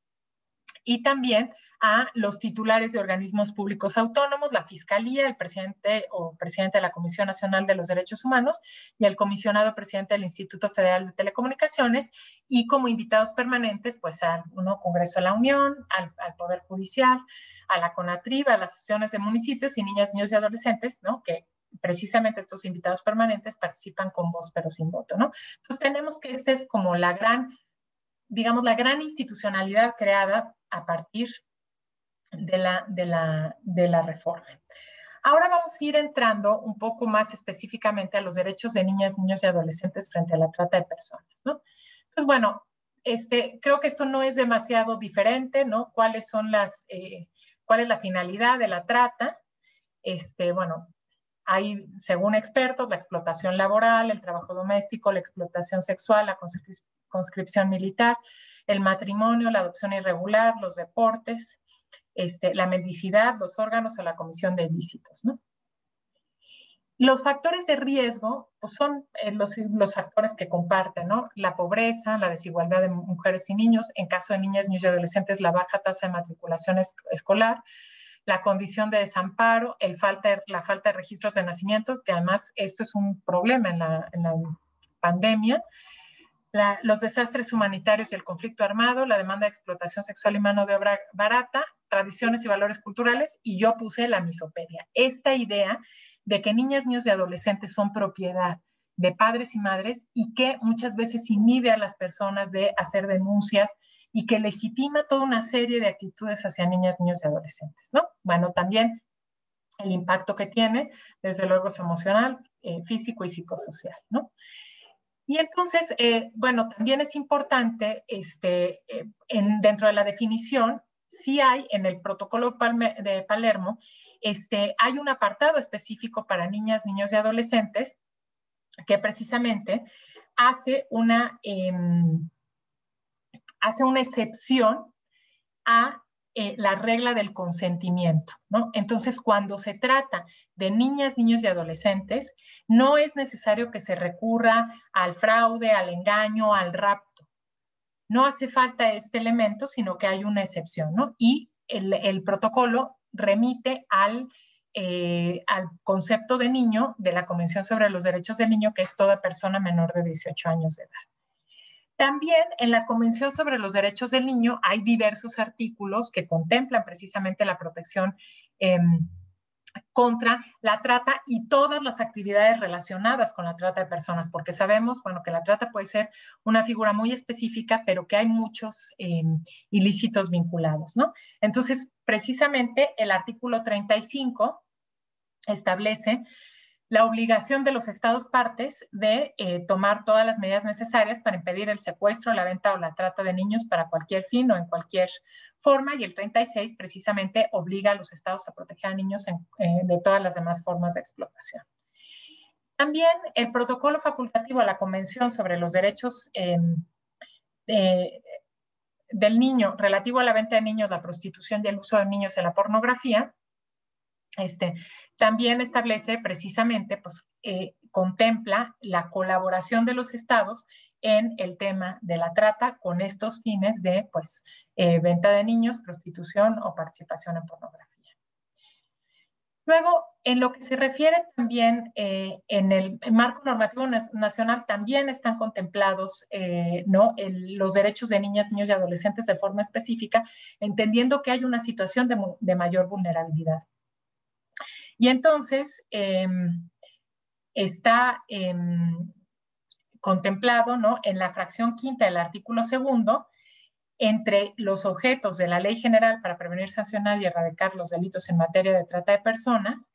y también a los titulares de organismos públicos autónomos, la Fiscalía, el presidente o presidente de la Comisión Nacional de los Derechos Humanos y el comisionado presidente del Instituto Federal de Telecomunicaciones, y como invitados permanentes, pues al Congreso de la Unión, al Poder Judicial, a la CONATRIB, a las asociaciones de municipios y niñas, niños y adolescentes, ¿no? Que precisamente estos invitados permanentes participan con voz pero sin voto, ¿no? Entonces tenemos que esta es como la gran institucionalidad creada a partir de la reforma. Ahora vamos a ir entrando un poco más específicamente a los derechos de niñas, niños y adolescentes frente a la trata de personas, ¿no? Entonces, bueno, creo que esto no es demasiado diferente, ¿no? ¿Cuál es la finalidad de la trata? Bueno, hay, según expertos, la explotación laboral, el trabajo doméstico, la explotación sexual, la conscripción militar, el matrimonio, la adopción irregular, los deportes, la mendicidad, los órganos o la comisión de ilícitos, ¿no? Los factores de riesgo pues son los factores que comparten, ¿no? La pobreza, la desigualdad de mujeres y niños, en caso de niñas, niños y adolescentes, la baja tasa de matriculación escolar, la condición de desamparo, la falta de registros de nacimientos, que además esto es un problema en la pandemia, los desastres humanitarios y el conflicto armado, la demanda de explotación sexual y mano de obra barata, tradiciones y valores culturales, y yo puse la misopedia. Esta idea de que niñas, niños y adolescentes son propiedad de padres y madres y que muchas veces inhibe a las personas de hacer denuncias y que legitima toda una serie de actitudes hacia niñas, niños y adolescentes, ¿no? Bueno, también el impacto que tiene, desde luego, es emocional, físico y psicosocial, ¿no? Y entonces, bueno, también es importante, dentro de la definición, sí hay en el protocolo de Palermo, hay un apartado específico para niñas, niños y adolescentes que precisamente hace una excepción a la regla del consentimiento, ¿no? Entonces, cuando se trata de niñas, niños y adolescentes, no es necesario que se recurra al fraude, al engaño, al rapto. No hace falta este elemento, sino que hay una excepción, ¿no? Y el protocolo remite al concepto de niño de la Convención sobre los Derechos del Niño, que es toda persona menor de 18 años de edad. También en la Convención sobre los Derechos del Niño hay diversos artículos que contemplan precisamente la protección contra la trata y todas las actividades relacionadas con la trata de personas, porque sabemos, bueno, que la trata puede ser una figura muy específica, pero que hay muchos ilícitos vinculados, ¿no? Entonces, precisamente el artículo 35 establece la obligación de los estados partes de tomar todas las medidas necesarias para impedir el secuestro, la venta o la trata de niños para cualquier fin o en cualquier forma, y el 36 precisamente obliga a los estados a proteger a niños de todas las demás formas de explotación. También el protocolo facultativo a la Convención sobre los Derechos del Niño relativo a la venta de niños, la prostitución y el uso de niños en la pornografía, también establece precisamente, pues, contempla la colaboración de los estados en el tema de la trata con estos fines de, pues, venta de niños, prostitución o participación en pornografía. Luego, en lo que se refiere también en el marco normativo nacional, también están contemplados los derechos de niñas, niños y adolescentes de forma específica, entendiendo que hay una situación de mayor vulnerabilidad. Y entonces está contemplado, ¿no?, en la fracción quinta del artículo 2, entre los objetos de la Ley General para prevenir, sancionar y erradicar los delitos en materia de trata de personas,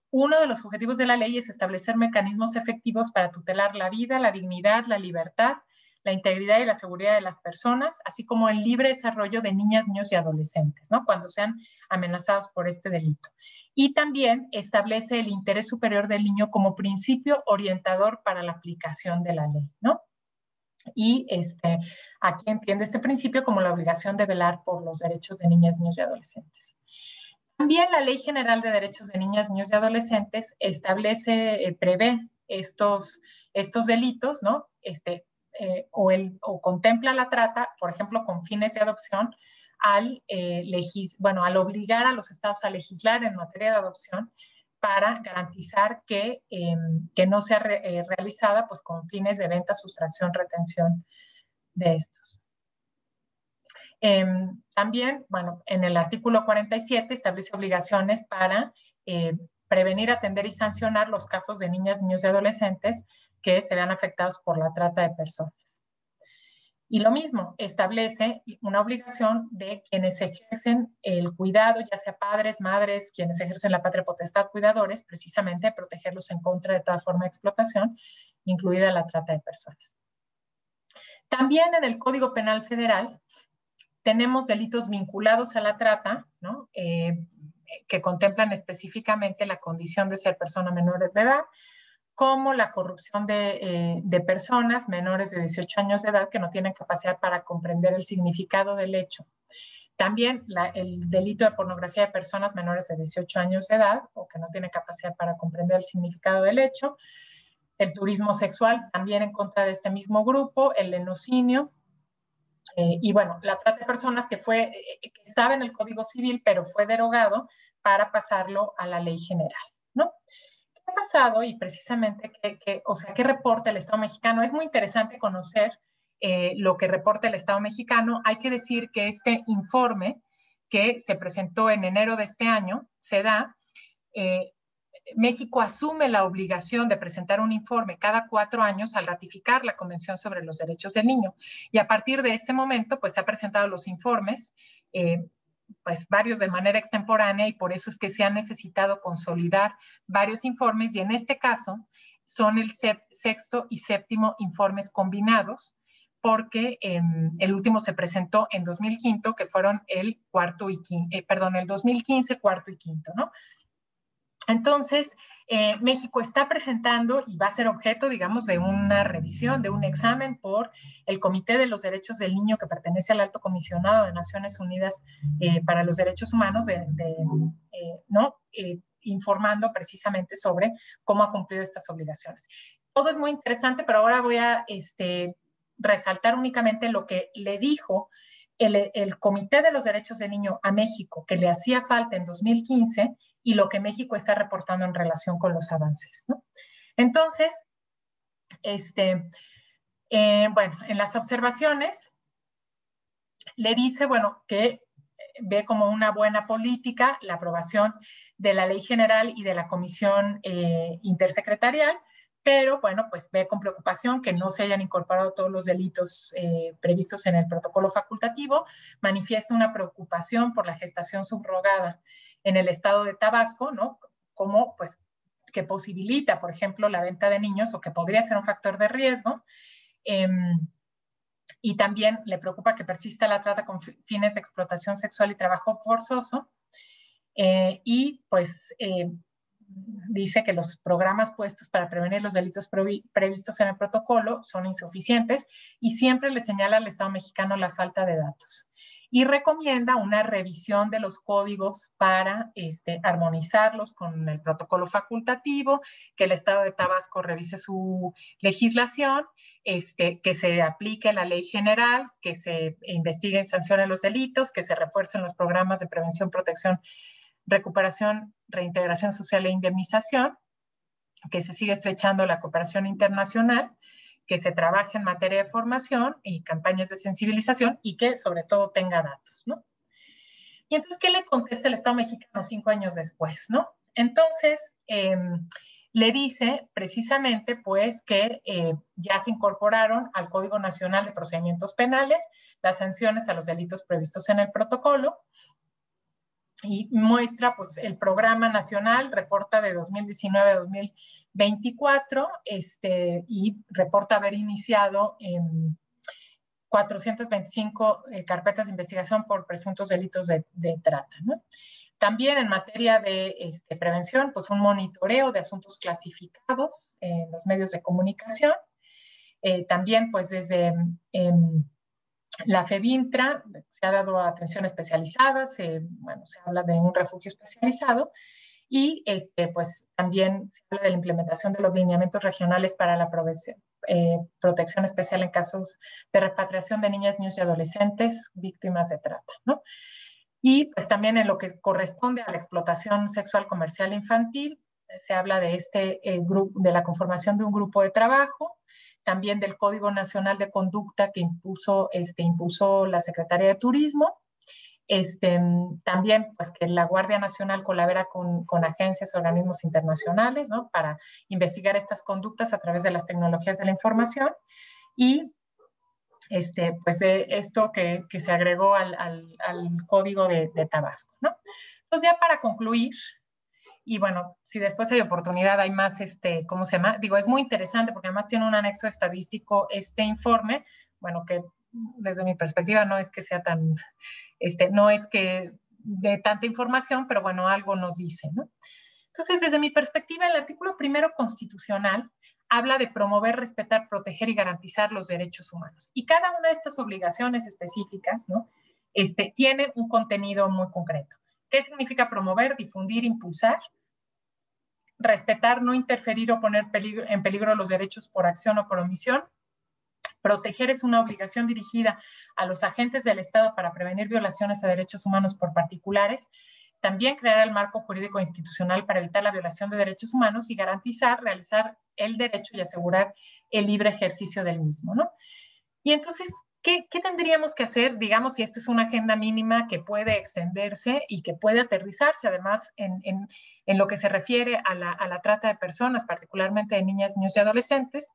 uno de los objetivos de la ley es establecer mecanismos efectivos para tutelar la vida, la dignidad, la libertad, la integridad y la seguridad de las personas, así como el libre desarrollo de niñas, niños y adolescentes, ¿no?, cuando sean amenazados por este delito. Y también establece el interés superior del niño como principio orientador para la aplicación de la ley, ¿no? Y aquí entiende este principio como la obligación de velar por los derechos de niñas, niños y adolescentes. También la Ley General de Derechos de Niñas, Niños y Adolescentes prevé estos delitos, ¿no? O contempla la trata, por ejemplo, con fines de adopción, al obligar a los estados a legislar en materia de adopción para garantizar que no sea realizada, pues, con fines de venta, sustracción, retención de estos. También, bueno, en el artículo 47 establece obligaciones para prevenir, atender y sancionar los casos de niñas, niños y adolescentes que se vean afectados por la trata de personas. Y lo mismo, establece una obligación de quienes ejercen el cuidado, ya sea padres, madres, quienes ejercen la patria potestad, cuidadores, precisamente protegerlos en contra de toda forma de explotación, incluida la trata de personas. También en el Código Penal Federal tenemos delitos vinculados a la trata, ¿no?, que contemplan específicamente la condición de ser persona menor de edad, como la corrupción de personas menores de 18 años de edad que no tienen capacidad para comprender el significado del hecho. También el delito de pornografía de personas menores de 18 años de edad o que no tienen capacidad para comprender el significado del hecho. El turismo sexual también en contra de este mismo grupo, el lenocinio. Y bueno, la trata de personas que estaba en el Código Civil, pero fue derogado para pasarlo a la Ley General, ¿no? ¿Qué ha pasado? Y precisamente, ¿qué reporta el Estado mexicano? Es muy interesante conocer lo que reporta el Estado mexicano. Hay que decir que este informe que se presentó en enero de este año se da. México asume la obligación de presentar un informe cada 4 años al ratificar la Convención sobre los Derechos del Niño. Y a partir de este momento, pues se han presentado los informes, pues varios de manera extemporánea, y por eso es que se ha necesitado consolidar varios informes, y en este caso son el sexto y séptimo informes combinados, porque el último se presentó en 2015, que fueron el 2015, cuarto y quinto, ¿no? Entonces, México está presentando y va a ser objeto, digamos, de una revisión, de un examen por el Comité de los Derechos del Niño, que pertenece al Alto Comisionado de Naciones Unidas para los Derechos Humanos, informando precisamente sobre cómo ha cumplido estas obligaciones. Todo es muy interesante, pero ahora voy a resaltar únicamente lo que le dijo el Comité de los Derechos del Niño a México, que le hacía falta en 2015, y lo que México está reportando en relación con los avances, ¿no? Entonces, bueno, en las observaciones le dice, bueno, que ve como una buena política la aprobación de la Ley General y de la Comisión Intersecretarial, pero bueno, pues ve con preocupación que no se hayan incorporado todos los delitos previstos en el protocolo facultativo, manifiesta una preocupación por la gestación subrogada en el estado de Tabasco, ¿no?, como pues que posibilita, por ejemplo, la venta de niños o que podría ser un factor de riesgo. Y también le preocupa que persista la trata con fines de explotación sexual y trabajo forzoso. Y pues dice que los programas puestos para prevenir los delitos previstos en el protocolo son insuficientes y siempre le señala al Estado mexicano la falta de datos. Y recomienda una revisión de los códigos para armonizarlos con el protocolo facultativo, que el Estado de Tabasco revise su legislación, que se aplique la ley general, que se investiguen y sancionen los delitos, que se refuercen los programas de prevención, protección, recuperación, reintegración social e indemnización, que se siga estrechando la cooperación internacional, que se trabaje en materia de formación y campañas de sensibilización y que sobre todo tenga datos, ¿no? Y entonces, ¿qué le contesta el Estado mexicano 5 años después, ¿no? Entonces, le dice precisamente pues que ya se incorporaron al Código Nacional de Procedimientos Penales las sanciones a los delitos previstos en el protocolo, y muestra pues el programa nacional, reporta de 2019 a 2024, y reporta haber iniciado en 425 carpetas de investigación por presuntos delitos de trata, ¿no? También en materia de prevención, pues un monitoreo de asuntos clasificados en los medios de comunicación. También pues desde la FEBINTRA se ha dado atención especializada, se habla de un refugio especializado y pues también se habla de la implementación de los lineamientos regionales para la protección especial en casos de repatriación de niñas, niños y adolescentes víctimas de trata, ¿no? Y pues también en lo que corresponde a la explotación sexual comercial infantil, se habla de grupo, de la conformación de un grupo de trabajo, también del Código Nacional de Conducta que impuso la Secretaría de Turismo, también pues que la Guardia Nacional colabora con agencias, organismos internacionales, ¿no? Para investigar estas conductas a través de las tecnologías de la información y pues de esto que se agregó al Código de Tabasco, ¿no? Entonces ya para concluir, y bueno, si después hay oportunidad, hay más, ¿cómo se llama? Digo, es muy interesante porque además tiene un anexo estadístico este informe, bueno, que desde mi perspectiva no es que sea tan, no es que de tanta información, pero bueno, algo nos dice, ¿no? Entonces, desde mi perspectiva, el artículo primero constitucional habla de promover, respetar, proteger y garantizar los derechos humanos. Y cada una de estas obligaciones específicas, ¿no? Tiene un contenido muy concreto. ¿Qué significa promover, difundir, impulsar? Respetar, no interferir o poner en peligro los derechos por acción o por omisión. Proteger es una obligación dirigida a los agentes del Estado para prevenir violaciones a derechos humanos por particulares. También crear el marco jurídico institucional para evitar la violación de derechos humanos y garantizar, realizar el derecho y asegurar el libre ejercicio del mismo, ¿no? Y entonces, ¿qué tendríamos que hacer? Digamos, si esta es una agenda mínima que puede extenderse y que puede aterrizarse, además, en lo que se refiere a la trata de personas, particularmente de niñas, niños y adolescentes.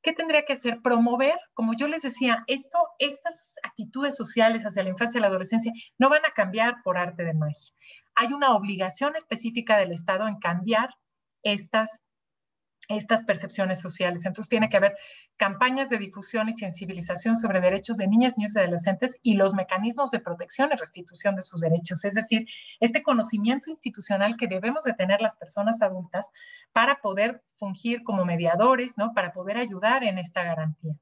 ¿Qué tendría que hacer? Promover, como yo les decía, estas actitudes sociales hacia la infancia y la adolescencia no van a cambiar por arte de magia. Hay una obligación específica del Estado en cambiar estas percepciones sociales. Entonces tiene que haber campañas de difusión y sensibilización sobre derechos de niñas, niños y adolescentes y los mecanismos de protección y restitución de sus derechos. Es decir, este conocimiento institucional que debemos de tener las personas adultas para poder fungir como mediadores, ¿no? Para poder ayudar en esta garantía.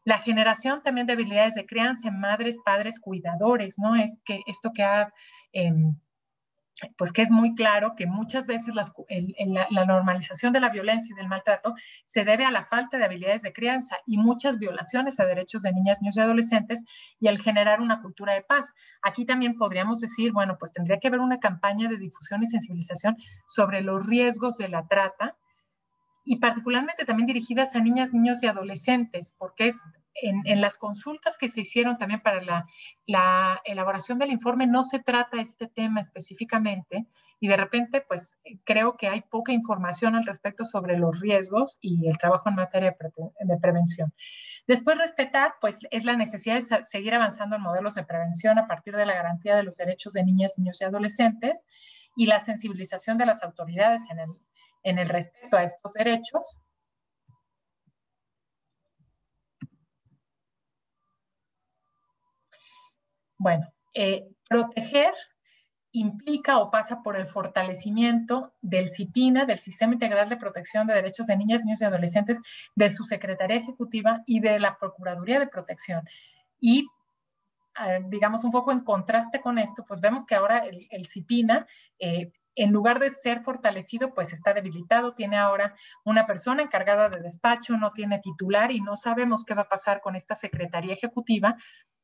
La generación también de habilidades de crianza en madres, padres, cuidadores, ¿no? Es que esto que ha... pues que es muy claro que muchas veces la normalización de la violencia y del maltrato se debe a la falta de habilidades de crianza y muchas violaciones a derechos de niñas, niños y adolescentes y al generar una cultura de paz. Aquí también podríamos decir, bueno, pues tendría que haber una campaña de difusión y sensibilización sobre los riesgos de la trata y particularmente también dirigidas a niñas, niños y adolescentes, porque es en las consultas que se hicieron también para la elaboración del informe no se trata este tema específicamente y de repente pues creo que hay poca información al respecto sobre los riesgos y el trabajo en materia de prevención. Después respetar pues es la necesidad de seguir avanzando en modelos de prevención a partir de la garantía de los derechos de niñas, niños y adolescentes y la sensibilización de las autoridades en el respeto a estos derechos. Bueno, proteger implica o pasa por el fortalecimiento del CIPINA, del Sistema Integral de Protección de Derechos de Niñas, Niños y Adolescentes, de su Secretaría Ejecutiva y de la Procuraduría de Protección. Y digamos, un poco en contraste con esto, pues vemos que ahora el CIPINA, en lugar de ser fortalecido, pues está debilitado, tiene ahora una persona encargada de despacho, no tiene titular y no sabemos qué va a pasar con esta Secretaría Ejecutiva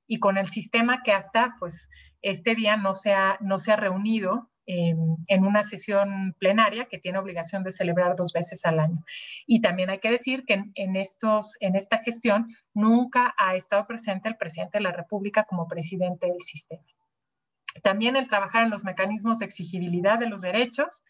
y con el sistema que hasta pues este día no se ha reunido en una sesión plenaria que tiene obligación de celebrar 2 veces al año. Y también hay que decir que en esta gestión nunca ha estado presente el presidente de la República como presidente del sistema. También el trabajar en los mecanismos de exigibilidad de los derechos,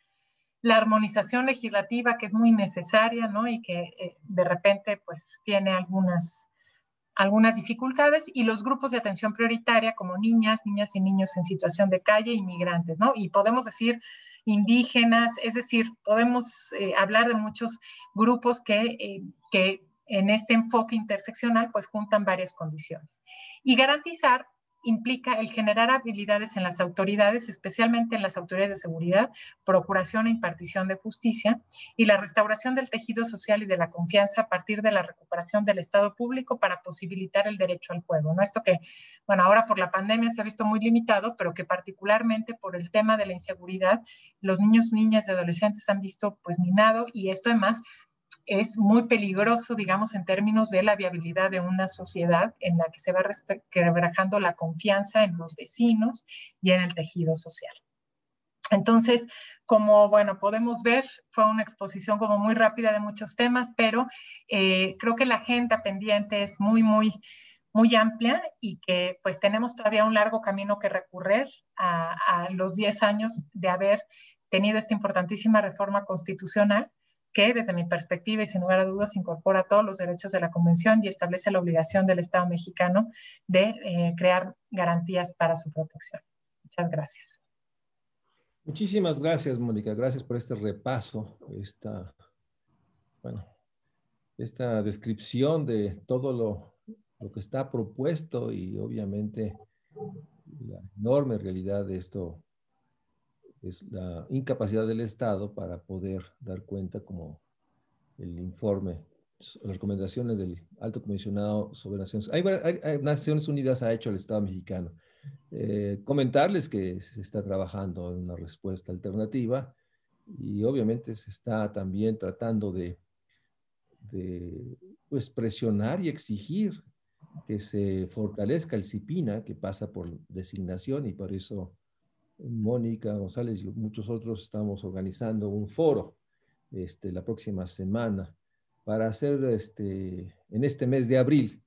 la armonización legislativa que es muy necesaria, ¿no? Y que de repente pues tiene algunas dificultades, y los grupos de atención prioritaria como niñas y niños en situación de calle, inmigrantes, ¿no? Y podemos decir indígenas, es decir, podemos hablar de muchos grupos que en este enfoque interseccional pues juntan varias condiciones. Y garantizar implica el generar habilidades en las autoridades, especialmente en las autoridades de seguridad, procuración e impartición de justicia, y la restauración del tejido social y de la confianza a partir de la recuperación del Estado público para posibilitar el derecho al juego, ¿no? Esto que, bueno, ahora por la pandemia se ha visto muy limitado, pero que particularmente por el tema de la inseguridad, los niños, niñas y adolescentes han visto pues minado, y esto además es muy peligroso, digamos, en términos de la viabilidad de una sociedad en la que se va quebrantando la confianza en los vecinos y en el tejido social. Entonces, como, bueno, podemos ver, fue una exposición como muy rápida de muchos temas, pero creo que la agenda pendiente es muy amplia y que pues tenemos todavía un largo camino que recorrer a los 10 años de haber tenido esta importantísima reforma constitucional que desde mi perspectiva y sin lugar a dudas incorpora todos los derechos de la Convención y establece la obligación del Estado mexicano de crear garantías para su protección. Muchas gracias. Muchísimas gracias, Mónica. Gracias por este repaso, esta descripción de todo lo que está propuesto y obviamente la enorme realidad de esto es la incapacidad del Estado para poder dar cuenta, como el informe, las recomendaciones del Alto Comisionado sobre Naciones Unidas. Naciones Unidas ha hecho al Estado mexicano. Comentarles que se está trabajando en una respuesta alternativa y obviamente se está también tratando de pues, presionar y exigir que se fortalezca el CIPINA, que pasa por designación, y por eso Mónica González y muchos otros estamos organizando un foro la próxima semana para hacer en este mes de abril.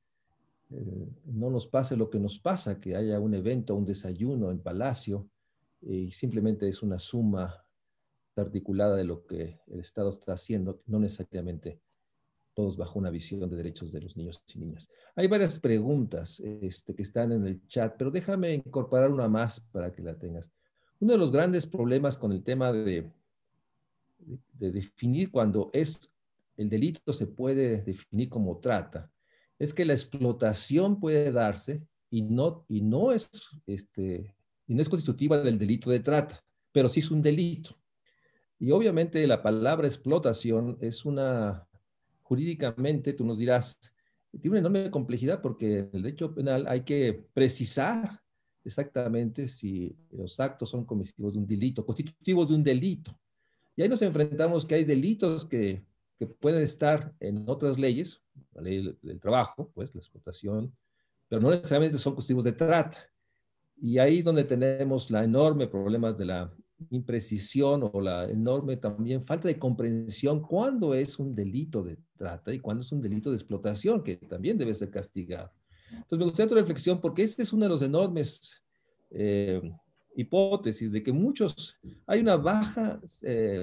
No nos pase lo que nos pasa, que haya un evento, un desayuno en Palacio, y simplemente es una suma articulada de lo que el Estado está haciendo, no necesariamente todos bajo una visión de derechos de los niños y niñas. Hay varias preguntas que están en el chat, pero déjame incorporar una más para que la tengas. Uno de los grandes problemas con el tema de definir cuando el delito se puede definir como trata, es que la explotación puede darse y no es constitutiva del delito de trata, pero sí es un delito. Y obviamente la palabra explotación es jurídicamente, tú nos dirás, tiene una enorme complejidad porque en el derecho penal hay que precisar exactamente si los actos son comisivos de un delito, constitutivos de un delito. Y ahí nos enfrentamos que hay delitos que pueden estar en otras leyes, la ley del trabajo, pues la explotación, pero no necesariamente son constitutivos de trata. Y ahí es donde tenemos la enorme problemas de la imprecisión o la enorme también falta de comprensión cuándo es un delito de trata y cuándo es un delito de explotación, que también debe ser castigado. Entonces me gustaría tu reflexión porque este es uno de los enormes hipótesis de que hay una baja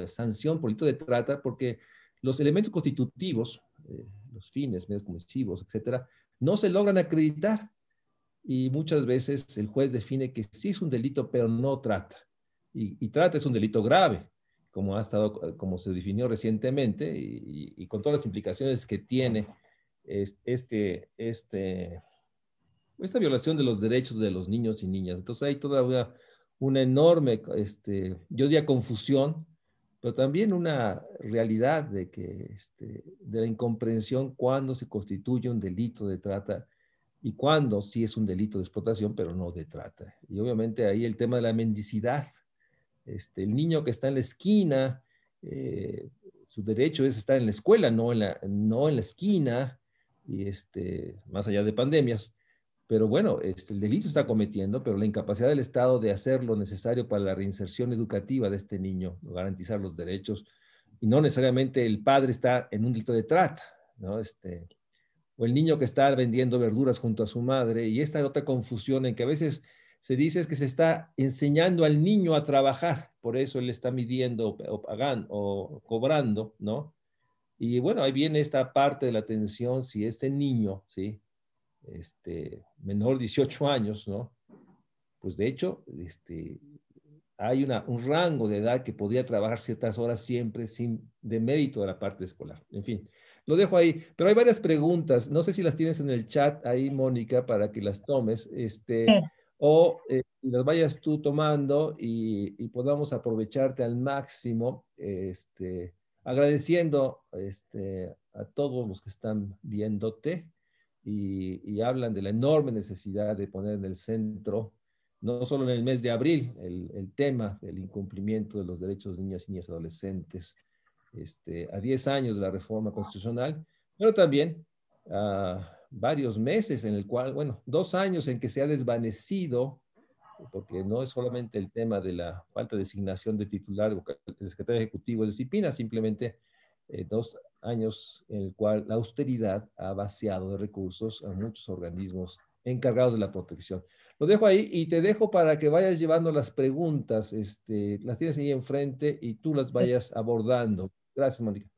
sanción por delito de trata porque los elementos constitutivos, los fines, medios comisivos, etcétera, no se logran acreditar y muchas veces el juez define que sí es un delito, pero no trata. Y trata es un delito grave, como ha estado, como se definió recientemente y con todas las implicaciones que tiene esta violación de los derechos de los niños y niñas. Entonces hay toda una enorme, yo diría confusión, pero también una realidad de que, de la incomprensión cuando se constituye un delito de trata y cuando sí es un delito de explotación, pero no de trata. Y obviamente ahí el tema de la mendicidad. El niño que está en la esquina, su derecho es estar en la escuela, no en la esquina, y más allá de pandemias. Pero bueno, el delito está cometiendo, pero la incapacidad del Estado de hacer lo necesario para la reinserción educativa de este niño, garantizar los derechos, y no necesariamente el padre está en un delito de trata, ¿no? O el niño que está vendiendo verduras junto a su madre, y esta otra confusión en que a veces se dice es que se está enseñando al niño a trabajar, por eso él está midiendo o pagando o cobrando, ¿no? Y bueno, ahí viene esta parte de la atención, si este niño, ¿sí? Menor de 18 años, ¿no? Pues de hecho, hay un rango de edad que podría trabajar ciertas horas siempre sin demérito de la parte escolar. En fin, lo dejo ahí, pero hay varias preguntas. No sé si las tienes en el chat ahí, Mónica, para que las tomes, o las vayas tú tomando y podamos aprovecharte al máximo, agradeciendo a todos los que están viéndote y hablan de la enorme necesidad de poner en el centro no solo en el mes de abril, el tema del incumplimiento de los derechos de niñas y niñas adolescentes, a 10 años de la reforma constitucional, pero también a varios meses en el cual, bueno, 2 años en que se ha desvanecido, porque no es solamente el tema de la falta de designación de titular del secretario ejecutivo de disciplina, simplemente 2 años en el cual la austeridad ha vaciado de recursos a muchos organismos encargados de la protección. Lo dejo ahí y te dejo para que vayas llevando las preguntas, las tienes ahí enfrente y tú las vayas abordando. Gracias, Mónica.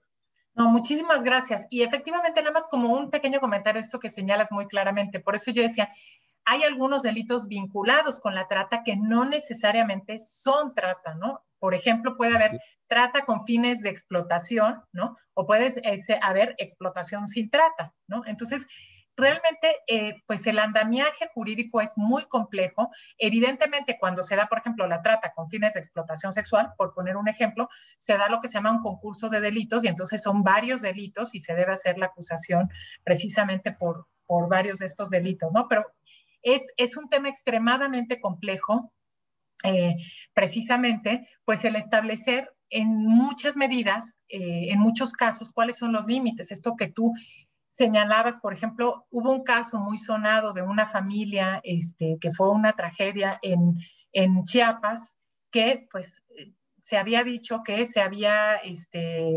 No, muchísimas gracias. Y efectivamente, nada más como un pequeño comentario, esto que señalas muy claramente. Por eso yo decía, hay algunos delitos vinculados con la trata que no necesariamente son trata, ¿no? Por ejemplo, puede haber Sí. trata con fines de explotación, ¿no? O puede haber explotación sin trata, ¿no? Entonces, realmente, pues el andamiaje jurídico es muy complejo. Evidentemente, cuando se da, por ejemplo, la trata con fines de explotación sexual, por poner un ejemplo, se da lo que se llama un concurso de delitos y entonces son varios delitos y se debe hacer la acusación precisamente por varios de estos delitos, ¿no? Pero es un tema extremadamente complejo, precisamente, pues el establecer en muchas medidas, en muchos casos, cuáles son los límites. Esto que tú señalabas, por ejemplo, hubo un caso muy sonado de una familia que fue una tragedia en Chiapas, que pues se había dicho que se había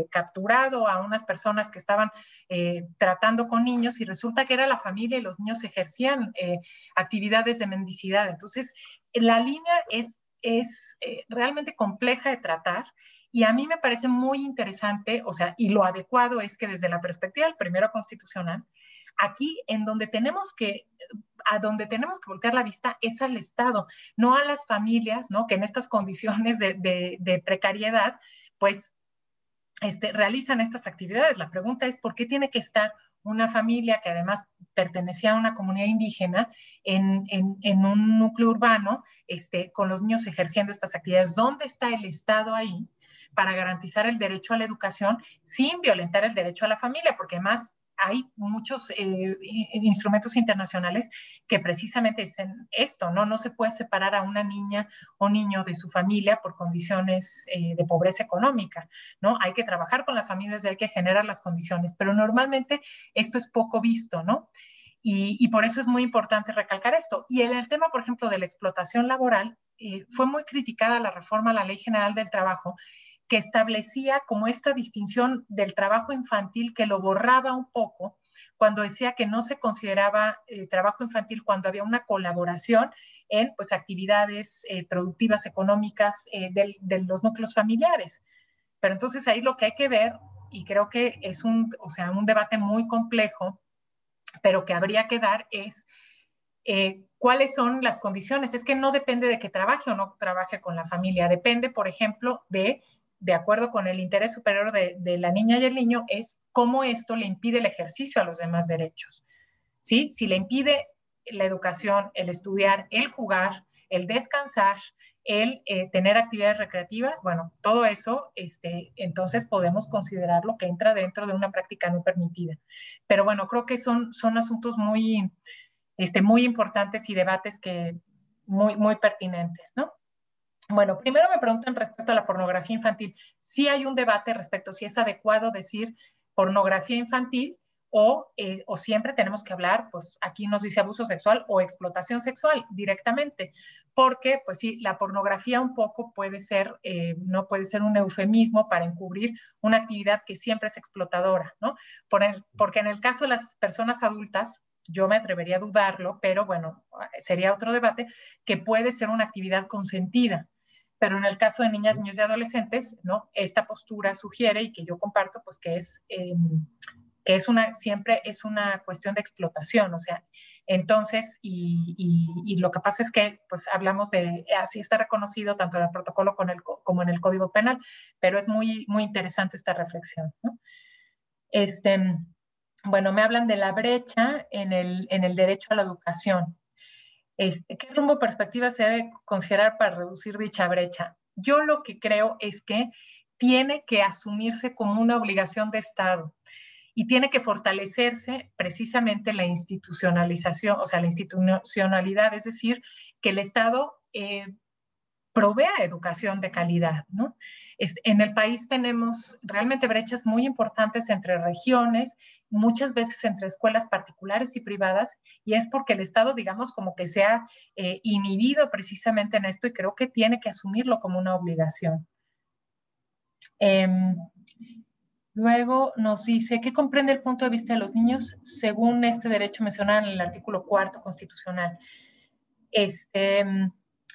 capturado a unas personas que estaban tratando con niños y resulta que era la familia y los niños ejercían actividades de mendicidad. Entonces, la línea es realmente compleja de tratar y a mí me parece muy interesante, o sea, y lo adecuado es que desde la perspectiva del primero constitucional, aquí en donde tenemos que a donde tenemos que voltear la vista es al Estado, no a las familias, ¿no? Que en estas condiciones de precariedad, pues realizan estas actividades. La pregunta es, ¿por qué tiene que estar una familia que además pertenecía a una comunidad indígena en un núcleo urbano con los niños ejerciendo estas actividades? ¿Dónde está el Estado ahí para garantizar el derecho a la educación sin violentar el derecho a la familia? Porque además hay muchos instrumentos internacionales que precisamente dicen esto, ¿no? No se puede separar a una niña o niño de su familia por condiciones de pobreza económica, ¿no? Hay que trabajar con las familias y hay que generar las condiciones, pero normalmente esto es poco visto, ¿no? Y por eso es muy importante recalcar esto. Y en el tema, por ejemplo, de la explotación laboral, fue muy criticada la reforma a la Ley General del Trabajo, que establecía como esta distinción del trabajo infantil que lo borraba un poco cuando decía que no se consideraba trabajo infantil cuando había una colaboración en pues, actividades productivas económicas de los núcleos familiares. Pero entonces ahí lo que hay que ver, y creo que es un debate muy complejo, pero que habría que dar es cuáles son las condiciones. Es que no depende de que trabaje o no trabaje con la familia, depende, por ejemplo, de de acuerdo con el interés superior de la niña y el niño, es cómo esto le impide el ejercicio a los demás derechos. ¿Sí? Si le impide la educación, el estudiar, el jugar, el descansar, el tener actividades recreativas, bueno, todo eso, entonces podemos considerarlo que entra dentro de una práctica no permitida. Pero bueno, creo que son asuntos muy importantes y debates que muy pertinentes, ¿no? Bueno, primero me preguntan respecto a la pornografía infantil. Sí hay un debate respecto a si es adecuado decir pornografía infantil o siempre tenemos que hablar, pues aquí nos dice abuso sexual o explotación sexual directamente, porque pues sí, la pornografía un poco puede ser, no puede ser un eufemismo para encubrir una actividad que siempre es explotadora, ¿no? Porque en el caso de las personas adultas, yo me atrevería a dudarlo, pero bueno, sería otro debate, que puede ser una actividad consentida. Pero en el caso de niñas, niños y adolescentes, ¿no? Esta postura sugiere y que yo comparto, pues que siempre es una cuestión de explotación, o sea, entonces, y lo que pasa es que, pues, hablamos de, así está reconocido tanto en el protocolo como en el Código Penal, pero es muy interesante esta reflexión, ¿no? Bueno, me hablan de la brecha en el derecho a la educación. ¿Qué rumbo o perspectiva se debe considerar para reducir dicha brecha? Yo lo que creo es que tiene que asumirse como una obligación de Estado y tiene que fortalecerse precisamente la institucionalización, o sea, la institucionalidad, es decir, que el Estado provea educación de calidad, ¿no? En el país tenemos realmente brechas muy importantes entre regiones, muchas veces entre escuelas particulares y privadas, y es porque el Estado, digamos, como que se ha inhibido precisamente en esto y creo que tiene que asumirlo como una obligación. Luego nos dice, ¿qué comprende el punto de vista de los niños según este derecho mencionado en el artículo 4 constitucional?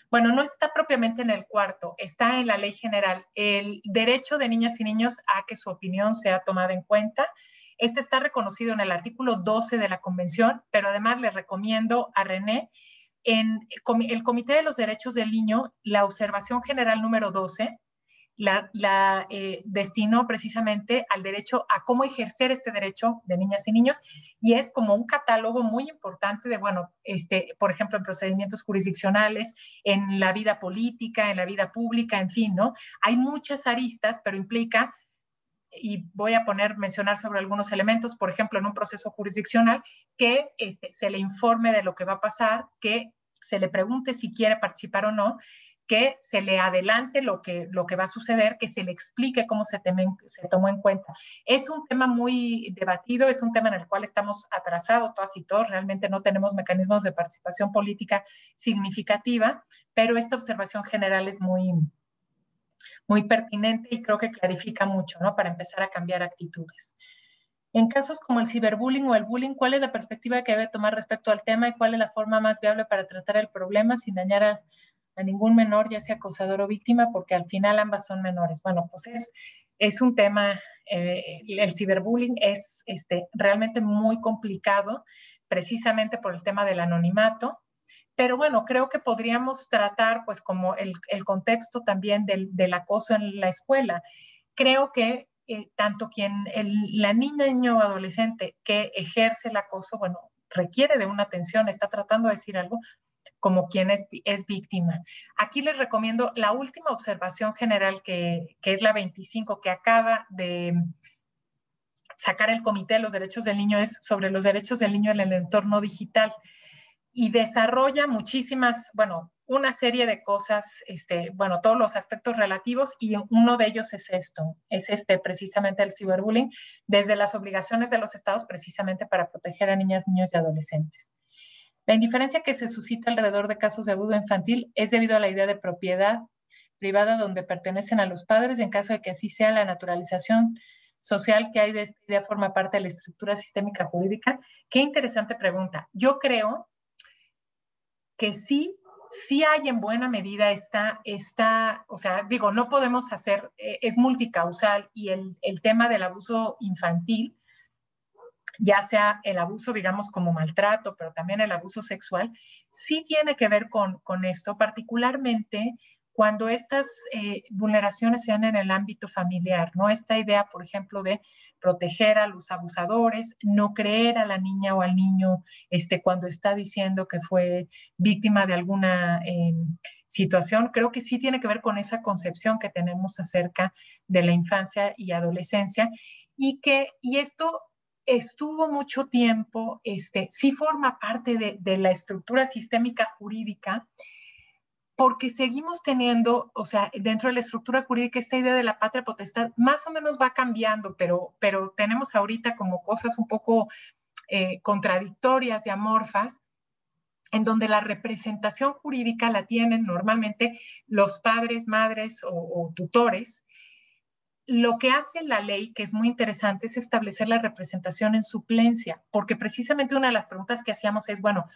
Bueno, no está propiamente en el cuarto, está en la ley general. El derecho de niñas y niños a que su opinión sea tomada en cuenta. Este está reconocido en el artículo 12 de la Convención, pero además le recomiendo a René, en el Comité de los Derechos del Niño, la observación general número 12, la destinó precisamente al derecho, a cómo ejercer este derecho de niñas y niños, y es como un catálogo muy importante de, bueno, por ejemplo, en procedimientos jurisdiccionales, en la vida política, en la vida pública, en fin, ¿no? Hay muchas aristas, pero implica, y voy a mencionar sobre algunos elementos, por ejemplo, en un proceso jurisdiccional, que se le informe de lo que va a pasar, que se le pregunte si quiere participar o no, que se le adelante lo que va a suceder, que se le explique cómo se tomó en cuenta. Es un tema muy debatido, es un tema en el cual estamos atrasados todas y todos, realmente no tenemos mecanismos de participación política significativa, pero esta observación general es muy pertinente y creo que clarifica mucho, ¿no? Para empezar a cambiar actitudes. En casos como el ciberbullying o el bullying, ¿cuál es la perspectiva que debe tomar respecto al tema y cuál es la forma más viable para tratar el problema sin dañar a ningún menor, ya sea acosador o víctima, porque al final ambas son menores? Bueno, pues es un tema, el ciberbullying es realmente muy complicado, precisamente por el tema del anonimato, pero bueno, creo que podríamos tratar pues como el contexto también del acoso en la escuela. Creo que tanto la niña, niño o adolescente que ejerce el acoso, bueno, requiere de una atención, está tratando de decir algo, como quien es víctima. Aquí les recomiendo la última observación general que es la 25, que acaba de sacar el Comité de los Derechos del Niño, es sobre los derechos del niño en el entorno digital y desarrolla muchísimas, bueno, una serie de cosas, bueno, todos los aspectos relativos, y uno de ellos es esto, es precisamente el ciberbullying, desde las obligaciones de los estados precisamente para proteger a niñas, niños y adolescentes. La indiferencia que se suscita alrededor de casos de abuso infantil es debido a la idea de propiedad privada donde pertenecen a los padres, y en caso de que así sea, la naturalización social que hay de esta idea forma parte de la estructura sistémica jurídica. Qué interesante pregunta. Yo creo que sí hay en buena medida o sea, digo, no podemos hacer, es multicausal, y el tema del abuso infantil, ya sea el abuso, digamos, como maltrato, pero también el abuso sexual, sí tiene que ver con esto, particularmente cuando estas vulneraciones se dan en el ámbito familiar, ¿no? Esta idea, por ejemplo, de proteger a los abusadores, no creer a la niña o al niño cuando está diciendo que fue víctima de alguna situación, creo que sí tiene que ver con esa concepción que tenemos acerca de la infancia y adolescencia, y esto estuvo mucho tiempo, sí forma parte de la estructura sistémica jurídica, porque seguimos teniendo, o sea, dentro de la estructura jurídica, esta idea de la patria potestad más o menos va cambiando, pero tenemos ahorita como cosas un poco contradictorias y amorfas, en donde la representación jurídica la tienen normalmente los padres, madres o tutores. Lo que hace la ley, que es muy interesante, es establecer la representación en suplencia, porque precisamente una de las preguntas que hacíamos es, bueno,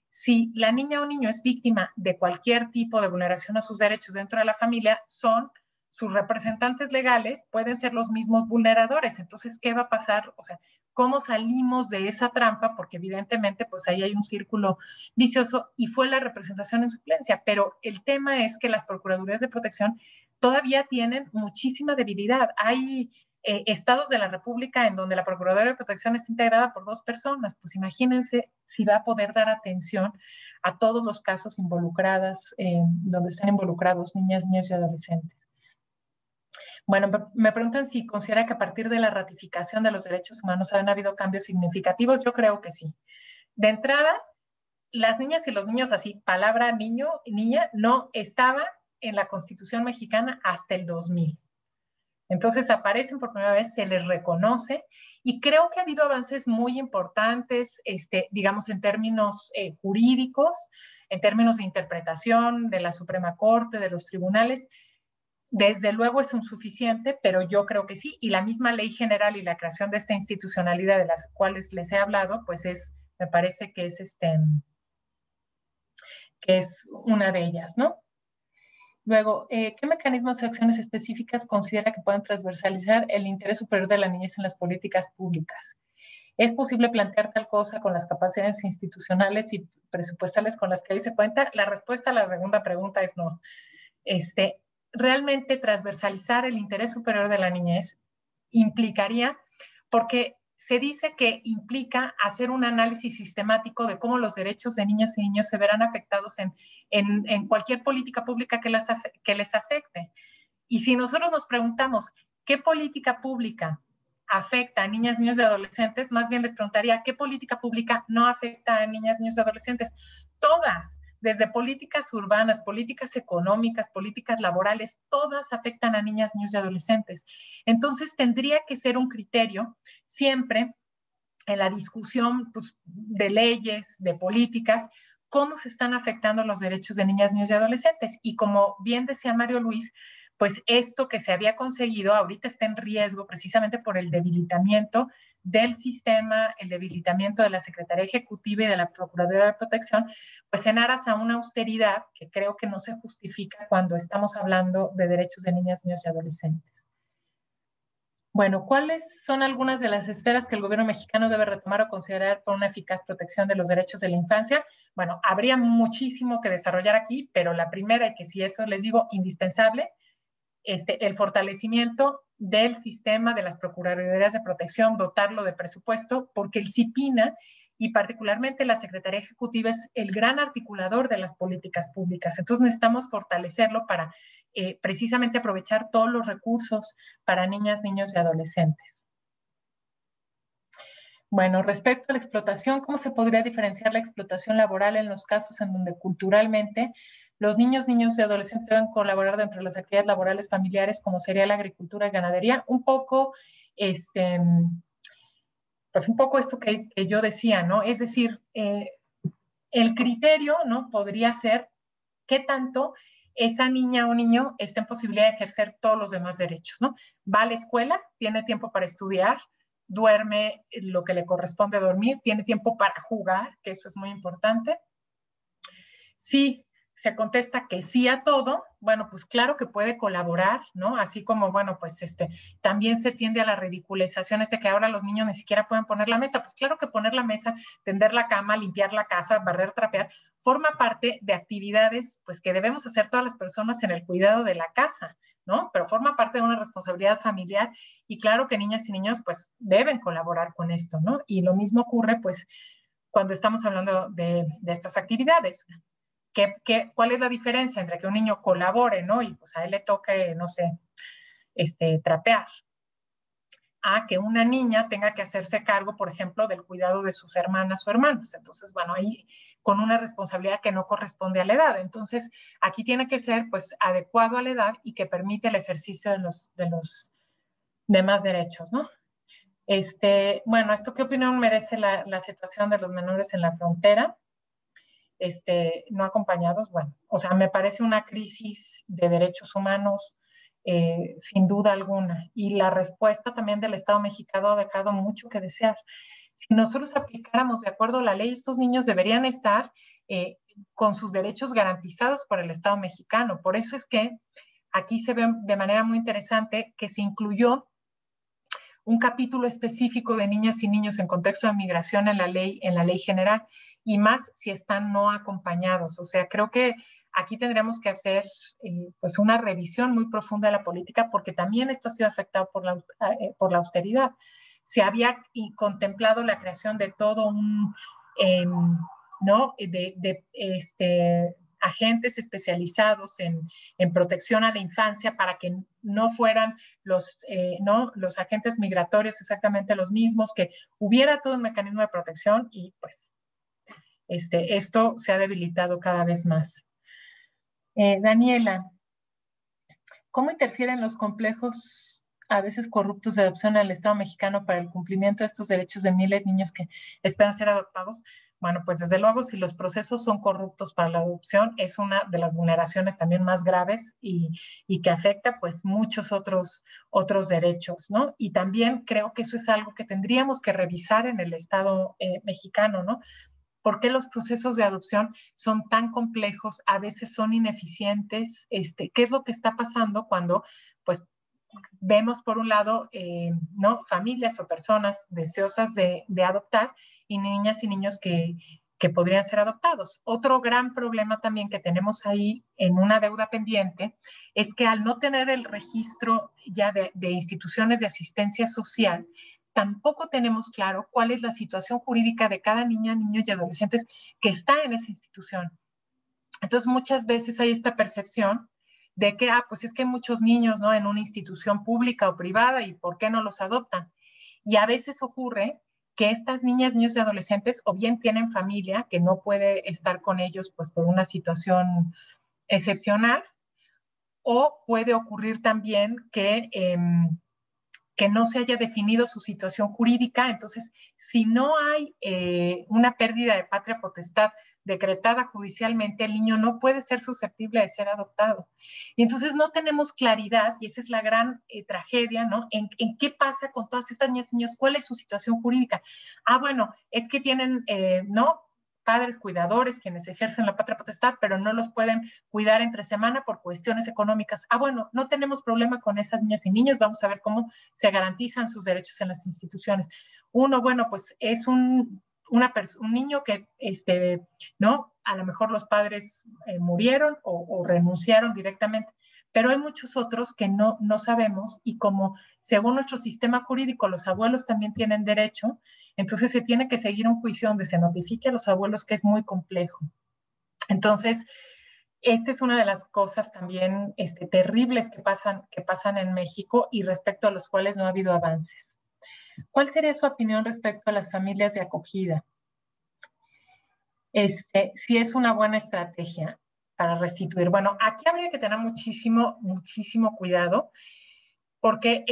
si la niña o niño es víctima de cualquier tipo de vulneración a sus derechos dentro de la familia, sus representantes legales pueden ser los mismos vulneradores. Entonces, ¿qué va a pasar? O sea, ¿cómo salimos de esa trampa? Porque evidentemente, pues ahí hay un círculo vicioso y fue la representación en suplencia. Pero el tema es que las procuradurías de protección todavía tienen muchísima debilidad. Hay estados de la República en donde la Procuraduría de Protección está integrada por 2 personas. Pues imagínense si va a poder dar atención a todos los casos involucrados, donde están involucrados niñas, niños y adolescentes. Bueno, me preguntan si considera que a partir de la ratificación de los derechos humanos han habido cambios significativos. Yo creo que sí. De entrada, las niñas y los niños, así, palabra niño y niña, no estaba en la Constitución mexicana hasta el 2000. Entonces aparecen por primera vez, se les reconoce y creo que ha habido avances muy importantes, digamos, en términos jurídicos, en términos de interpretación de la Suprema Corte, de los tribunales. Desde luego es insuficiente, pero yo creo que sí. Y la misma ley general y la creación de esta institucionalidad de las cuales les he hablado, pues me parece que es una de ellas, ¿no? Luego, ¿qué mecanismos o acciones específicas considera que pueden transversalizar el interés superior de la niñez en las políticas públicas? ¿Es posible plantear tal cosa con las capacidades institucionales y presupuestales con las que hoy se cuenta? La respuesta a la segunda pregunta es no. Realmente transversalizar el interés superior de la niñez implicaría, porque se dice que implica hacer un análisis sistemático de cómo los derechos de niñas y niños se verán afectados en cualquier política pública que les afecte. Y si nosotros nos preguntamos qué política pública afecta a niñas, niños y adolescentes, más bien les preguntaría qué política pública no afecta a niñas, niños y adolescentes. Todas, desde políticas urbanas, políticas económicas, políticas laborales, todas afectan a niñas, niños y adolescentes. Entonces tendría que ser un criterio siempre en la discusión pues, de leyes, de políticas, cómo se están afectando los derechos de niñas, niños y adolescentes. Y como bien decía Mario Luis, pues esto que se había conseguido ahorita está en riesgo precisamente por el debilitamiento del sistema, el debilitamiento de la Secretaría Ejecutiva y de la Procuraduría de Protección, pues en aras a una austeridad que creo que no se justifica cuando estamos hablando de derechos de niñas, niños y adolescentes. Bueno, ¿cuáles son algunas de las esferas que el gobierno mexicano debe retomar o considerar por una eficaz protección de los derechos de la infancia? Bueno, habría muchísimo que desarrollar aquí, pero la primera, y que si eso les digo, indispensable, el fortalecimiento del sistema de las procuradurías de protección, dotarlo de presupuesto, porque el CIPINA y particularmente la Secretaría Ejecutiva es el gran articulador de las políticas públicas. Entonces necesitamos fortalecerlo para precisamente aprovechar todos los recursos para niñas, niños y adolescentes. Bueno, respecto a la explotación, ¿cómo se podría diferenciar la explotación laboral en los casos en donde culturalmente los niños, niños y adolescentes deben colaborar dentro de las actividades laborales familiares, como sería la agricultura y ganadería? Un poco, pues un poco esto que yo decía, ¿no? Es decir, el criterio, ¿no? Podría ser qué tanto esa niña o niño está en posibilidad de ejercer todos los demás derechos, ¿no? Va a la escuela, tiene tiempo para estudiar, duerme lo que le corresponde dormir, tiene tiempo para jugar, que eso es muy importante. Sí, se contesta que sí a todo, bueno, pues claro que puede colaborar, ¿no? Así como, bueno, pues también se tiende a la ridiculización de que ahora los niños ni siquiera pueden poner la mesa. Pues claro que poner la mesa, tender la cama, limpiar la casa, barrer, trapear, forma parte de actividades, pues que debemos hacer todas las personas en el cuidado de la casa, ¿no? Pero forma parte de una responsabilidad familiar y claro que niñas y niños, pues deben colaborar con esto, ¿no? Y lo mismo ocurre, pues, cuando estamos hablando de estas actividades. ¿Cuál es la diferencia entre que un niño colabore, ¿no? Y pues a él le toque, no sé, trapear, a que una niña tenga que hacerse cargo, por ejemplo, del cuidado de sus hermanas o hermanos. Entonces, bueno, ahí con una responsabilidad que no corresponde a la edad. Entonces, aquí tiene que ser, pues, adecuado a la edad y que permite el ejercicio de los demás derechos, ¿no? Bueno, ¿esto qué opinión merece la situación de los menores en la frontera? No acompañados, bueno, o sea, me parece una crisis de derechos humanos sin duda alguna. Y la respuesta también del Estado mexicano ha dejado mucho que desear. Si nosotros aplicáramos de acuerdo a la ley, estos niños deberían estar con sus derechos garantizados por el Estado mexicano. Por eso es que aquí se ve de manera muy interesante que se incluyó un capítulo específico de niñas y niños en contexto de migración en la ley general, y más si están no acompañados. O sea, creo que aquí tendríamos que hacer pues una revisión muy profunda de la política, porque también esto ha sido afectado por la austeridad. Se había contemplado la creación de todo un, ¿no? Agentes especializados en protección a la infancia para que no fueran los agentes migratorios exactamente los mismos, que hubiera todo un mecanismo de protección y pues esto se ha debilitado cada vez más. Daniela, ¿cómo interfieren los complejos, a veces corruptos, de adopción al Estado mexicano para el cumplimiento de estos derechos de miles de niños que esperan ser adoptados? Bueno, pues desde luego, si los procesos son corruptos para la adopción, es una de las vulneraciones también más graves y que afecta pues muchos otros derechos, ¿no? Y también creo que eso es algo que tendríamos que revisar en el Estado mexicano, ¿no? ¿Por qué los procesos de adopción son tan complejos? A veces son ineficientes. ¿Qué es lo que está pasando cuando, pues, vemos por un lado, ¿no? Familias o personas deseosas de adoptar y niñas y niños que podrían ser adoptados? Otro gran problema también que tenemos ahí en una deuda pendiente es que al no tener el registro ya de instituciones de asistencia social, tampoco tenemos claro cuál es la situación jurídica de cada niña, niño y adolescente que está en esa institución. Entonces, muchas veces hay esta percepción de que, pues es que hay muchos niños, ¿no? En una institución pública o privada y ¿por qué no los adoptan? Y a veces ocurre que estas niñas, niños y adolescentes o bien tienen familia que no puede estar con ellos pues por una situación excepcional, o puede ocurrir también que no se haya definido su situación jurídica. Entonces, si no hay una pérdida de patria potestad decretada judicialmente, el niño no puede ser susceptible de ser adoptado. Y entonces no tenemos claridad, y esa es la gran tragedia, ¿no? En qué pasa con todas estas niñas y niños, cuál es su situación jurídica. Bueno, es que tienen, ¿no? Padres cuidadores quienes ejercen la patria potestad, pero no los pueden cuidar entre semana por cuestiones económicas. Bueno, no tenemos problema con esas niñas y niños, vamos a ver cómo se garantizan sus derechos en las instituciones. Uno, bueno, pues es un niño que, ¿no? A lo mejor los padres murieron o renunciaron directamente, pero hay muchos otros que no sabemos, y como según nuestro sistema jurídico los abuelos también tienen derecho, entonces se tiene que seguir un juicio donde se notifique a los abuelos, que es muy complejo. Entonces, esta es una de las cosas también terribles que pasan en México y respecto a los cuales no ha habido avances. ¿Cuál sería su opinión respecto a las familias de acogida? Si es una buena estrategia para restituir. Bueno, aquí habría que tener muchísimo cuidado, porque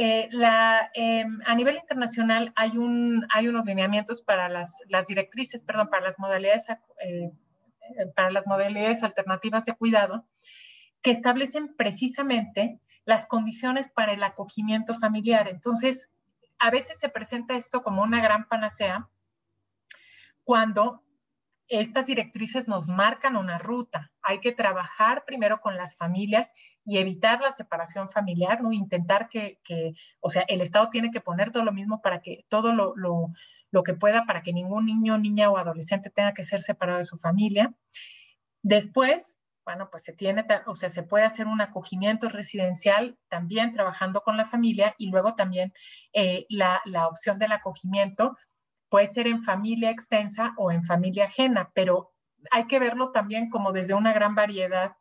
a nivel internacional hay unos lineamientos para las directrices, perdón, para las modalidades alternativas de cuidado, que establecen precisamente las condiciones para el acogimiento familiar. Entonces, a veces se presenta esto como una gran panacea, cuando estas directrices nos marcan una ruta. Hay que trabajar primero con las familias y evitar la separación familiar, ¿no? Intentar o sea, el Estado tiene que poner todo lo mismo para que todo lo que pueda para que ningún niño, niña o adolescente tenga que ser separado de su familia. Después, bueno, pues o sea, se puede hacer un acogimiento residencial también trabajando con la familia, y luego también la opción del acogimiento puede ser en familia extensa o en familia ajena, pero hay que verlo también como desde una gran variedad.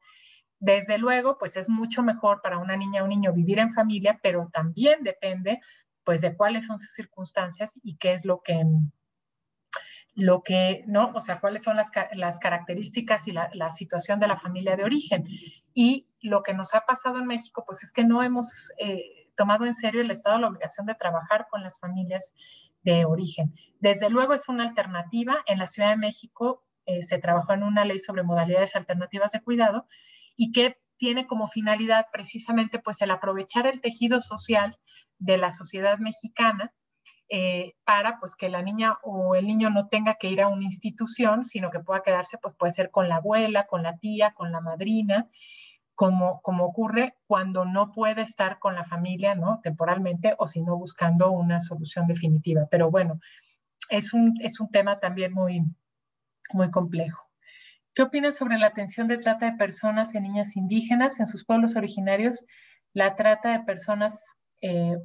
Desde luego, pues es mucho mejor para una niña o un niño vivir en familia, pero también depende pues de cuáles son sus circunstancias y qué es ¿no? O sea, cuáles son las características y la situación de la familia de origen. Y lo que nos ha pasado en México, pues es que no hemos tomado en serio el Estado la obligación de trabajar con las familias de origen. Desde luego es una alternativa. En la Ciudad de México se trabajó en una ley sobre modalidades alternativas de cuidado y que tiene como finalidad precisamente pues el aprovechar el tejido social de la sociedad mexicana para pues que la niña o el niño no tenga que ir a una institución, sino que pueda quedarse, pues puede ser con la abuela, con la tía, con la madrina, como ocurre cuando no puede estar con la familia, ¿no? Temporalmente, o si no buscando una solución definitiva. Pero bueno, es un tema también muy complejo. ¿Qué opinas sobre la atención de trata de personas en niñas indígenas en sus pueblos originarios? La trata de personas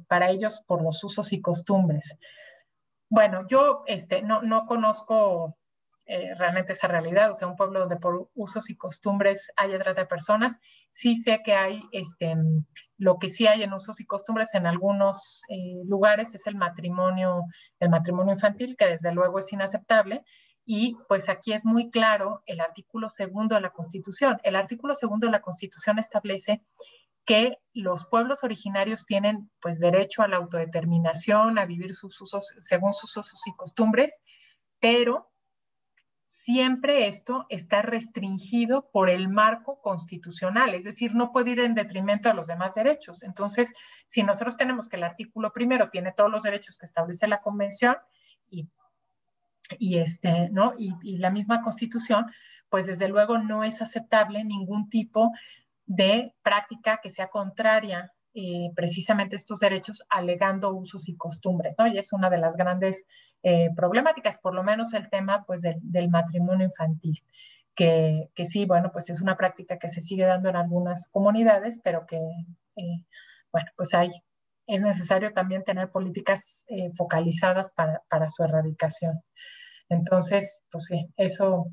para ellos por los usos y costumbres. Bueno, yo no conozco realmente esa realidad, o sea, un pueblo donde por usos y costumbres haya trata de personas. Sí sé que hay, lo que sí hay en usos y costumbres en algunos lugares es el matrimonio infantil, que desde luego es inaceptable. Y pues aquí es muy claro el artículo 2 de la Constitución. El artículo 2 de la Constitución establece que los pueblos originarios tienen pues derecho a la autodeterminación, a vivir sus usos según sus usos y costumbres, pero siempre esto está restringido por el marco constitucional, es decir, no puede ir en detrimento a los demás derechos. Entonces, si nosotros tenemos que el artículo 1 tiene todos los derechos que establece la Convención y, ¿no? y la misma Constitución, pues desde luego no es aceptable ningún tipo de práctica que sea contraria precisamente a estos derechos, alegando usos y costumbres, ¿no? Y es una de las grandes problemáticas, por lo menos el tema pues del matrimonio infantil, que sí, bueno, pues es una práctica que se sigue dando en algunas comunidades, pero que, bueno, pues es necesario también tener políticas focalizadas para su erradicación. Entonces, pues sí, eso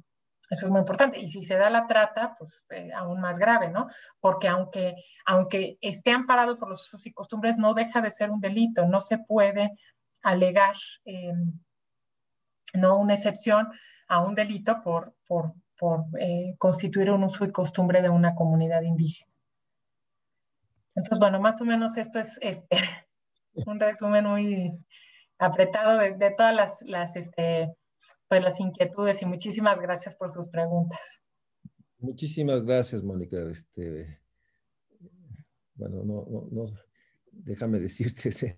es muy importante. Y si se da la trata, pues aún más grave, ¿no? Porque aunque esté amparado por los usos y costumbres, no deja de ser un delito. No se puede alegar no una excepción a un delito por constituir un uso y costumbre de una comunidad indígena. Entonces, bueno, más o menos esto es un resumen muy apretado de todas pues las inquietudes, y muchísimas gracias por sus preguntas. Muchísimas gracias, Mónica. Bueno, déjame decirte,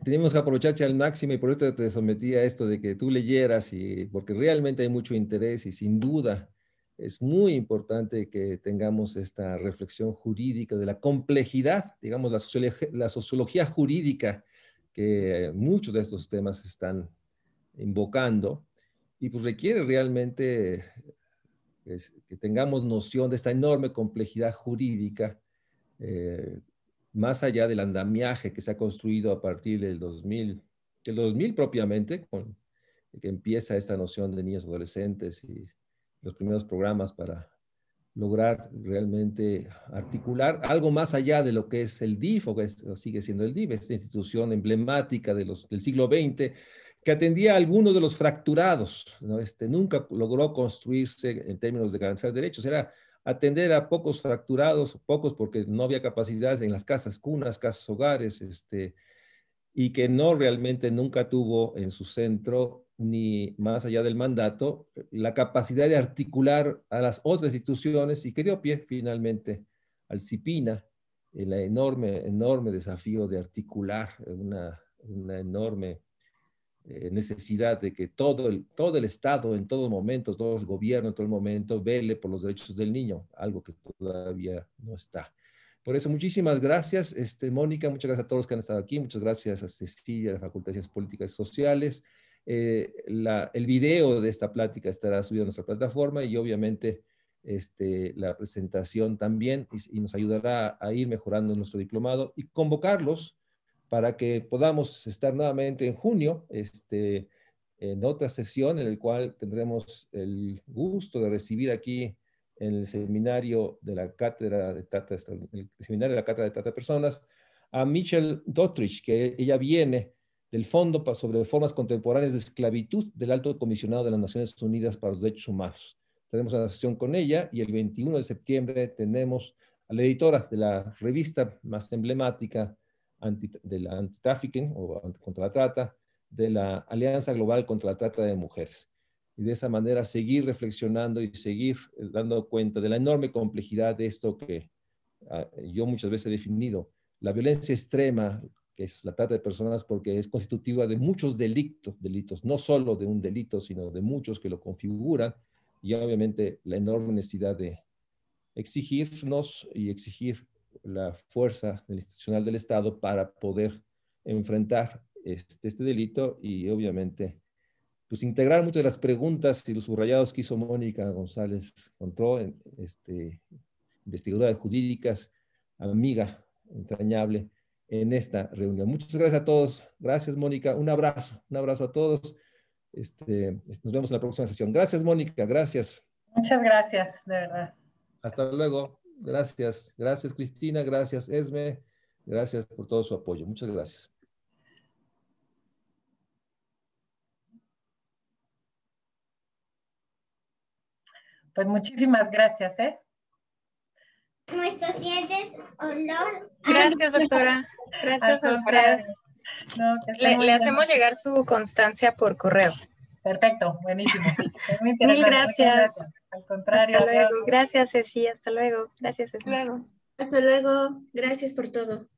tenemos que aprovecharte al máximo y por esto te sometí a esto de que tú leyeras, porque realmente hay mucho interés y sin duda es muy importante que tengamos esta reflexión jurídica de la complejidad, digamos, la sociología jurídica que muchos de estos temas están invocando y pues requiere realmente que tengamos noción de esta enorme complejidad jurídica, eh, más allá del andamiaje que se ha construido a partir del 2000 propiamente, con que empieza esta noción de niños y adolescentes y los primeros programas para lograr realmente articular algo más allá de lo que es el DIF, o que sigue siendo el DIF, esta institución emblemática del siglo XX, que atendía a algunos de los fracturados, ¿no? Nunca logró construirse en términos de garantizar derechos, era atender a pocos fracturados, pocos porque no había capacidades en las casas cunas, casas hogares, y que no realmente nunca tuvo en su centro, ni más allá del mandato, la capacidad de articular a las otras instituciones y que dio pie finalmente al CIPINA, el enorme desafío de articular una enorme necesidad de que todo el Estado en todo momento, todo el gobierno en todo momento vele por los derechos del niño, algo que todavía no está. Por eso, muchísimas gracias, Mónica, muchas gracias a todos los que han estado aquí, muchas gracias a Cecilia, de la Facultad de Ciencias Políticas y Sociales. El video de esta plática estará subido a nuestra plataforma y obviamente la presentación también, y nos ayudará a ir mejorando nuestro diplomado y convocarlos para que podamos estar nuevamente en junio en otra sesión en la cual tendremos el gusto de recibir aquí en el seminario de la Cátedra de Trata, el seminario de la Cátedra de Trata de Personas, a Michelle Dotrich, que ella viene del Fondo sobre Formas Contemporáneas de Esclavitud del Alto Comisionado de las Naciones Unidas para los Derechos Humanos. Tenemos una sesión con ella y el 21 de septiembre tenemos a la editora de la revista más emblemática de la anti-trafficking o contra la trata, de la Alianza Global contra la Trata de Mujeres. Y de esa manera seguir reflexionando y seguir dando cuenta de la enorme complejidad de esto que yo muchas veces he definido, la violencia extrema, que es la trata de personas, porque es constitutiva de muchos delitos, no solo de un delito, sino de muchos que lo configuran, y obviamente la enorme necesidad de exigirnos y exigir la fuerza institucional del Estado para poder enfrentar este delito y obviamente pues integrar muchas de las preguntas y los subrayados que hizo Mónica González Contró, investigadora de jurídicas, amiga entrañable en esta reunión. Muchas gracias a todos. Gracias, Mónica. Un abrazo a todos. Nos vemos en la próxima sesión. Gracias, Mónica. Gracias. Muchas gracias, de verdad. Hasta luego. Gracias. Gracias, Cristina. Gracias, Esme. Gracias por todo su apoyo. Muchas gracias. Pues muchísimas gracias, ¿eh? Nuestros dientes olor. Gracias, doctora. Gracias a usted. No, le hacemos llegar su constancia por correo. Perfecto, buenísimo. Mil gracias. Al contrario. Hasta luego. Gracias, Ceci. Hasta luego. Gracias, Ceci. Hasta luego. Gracias por todo.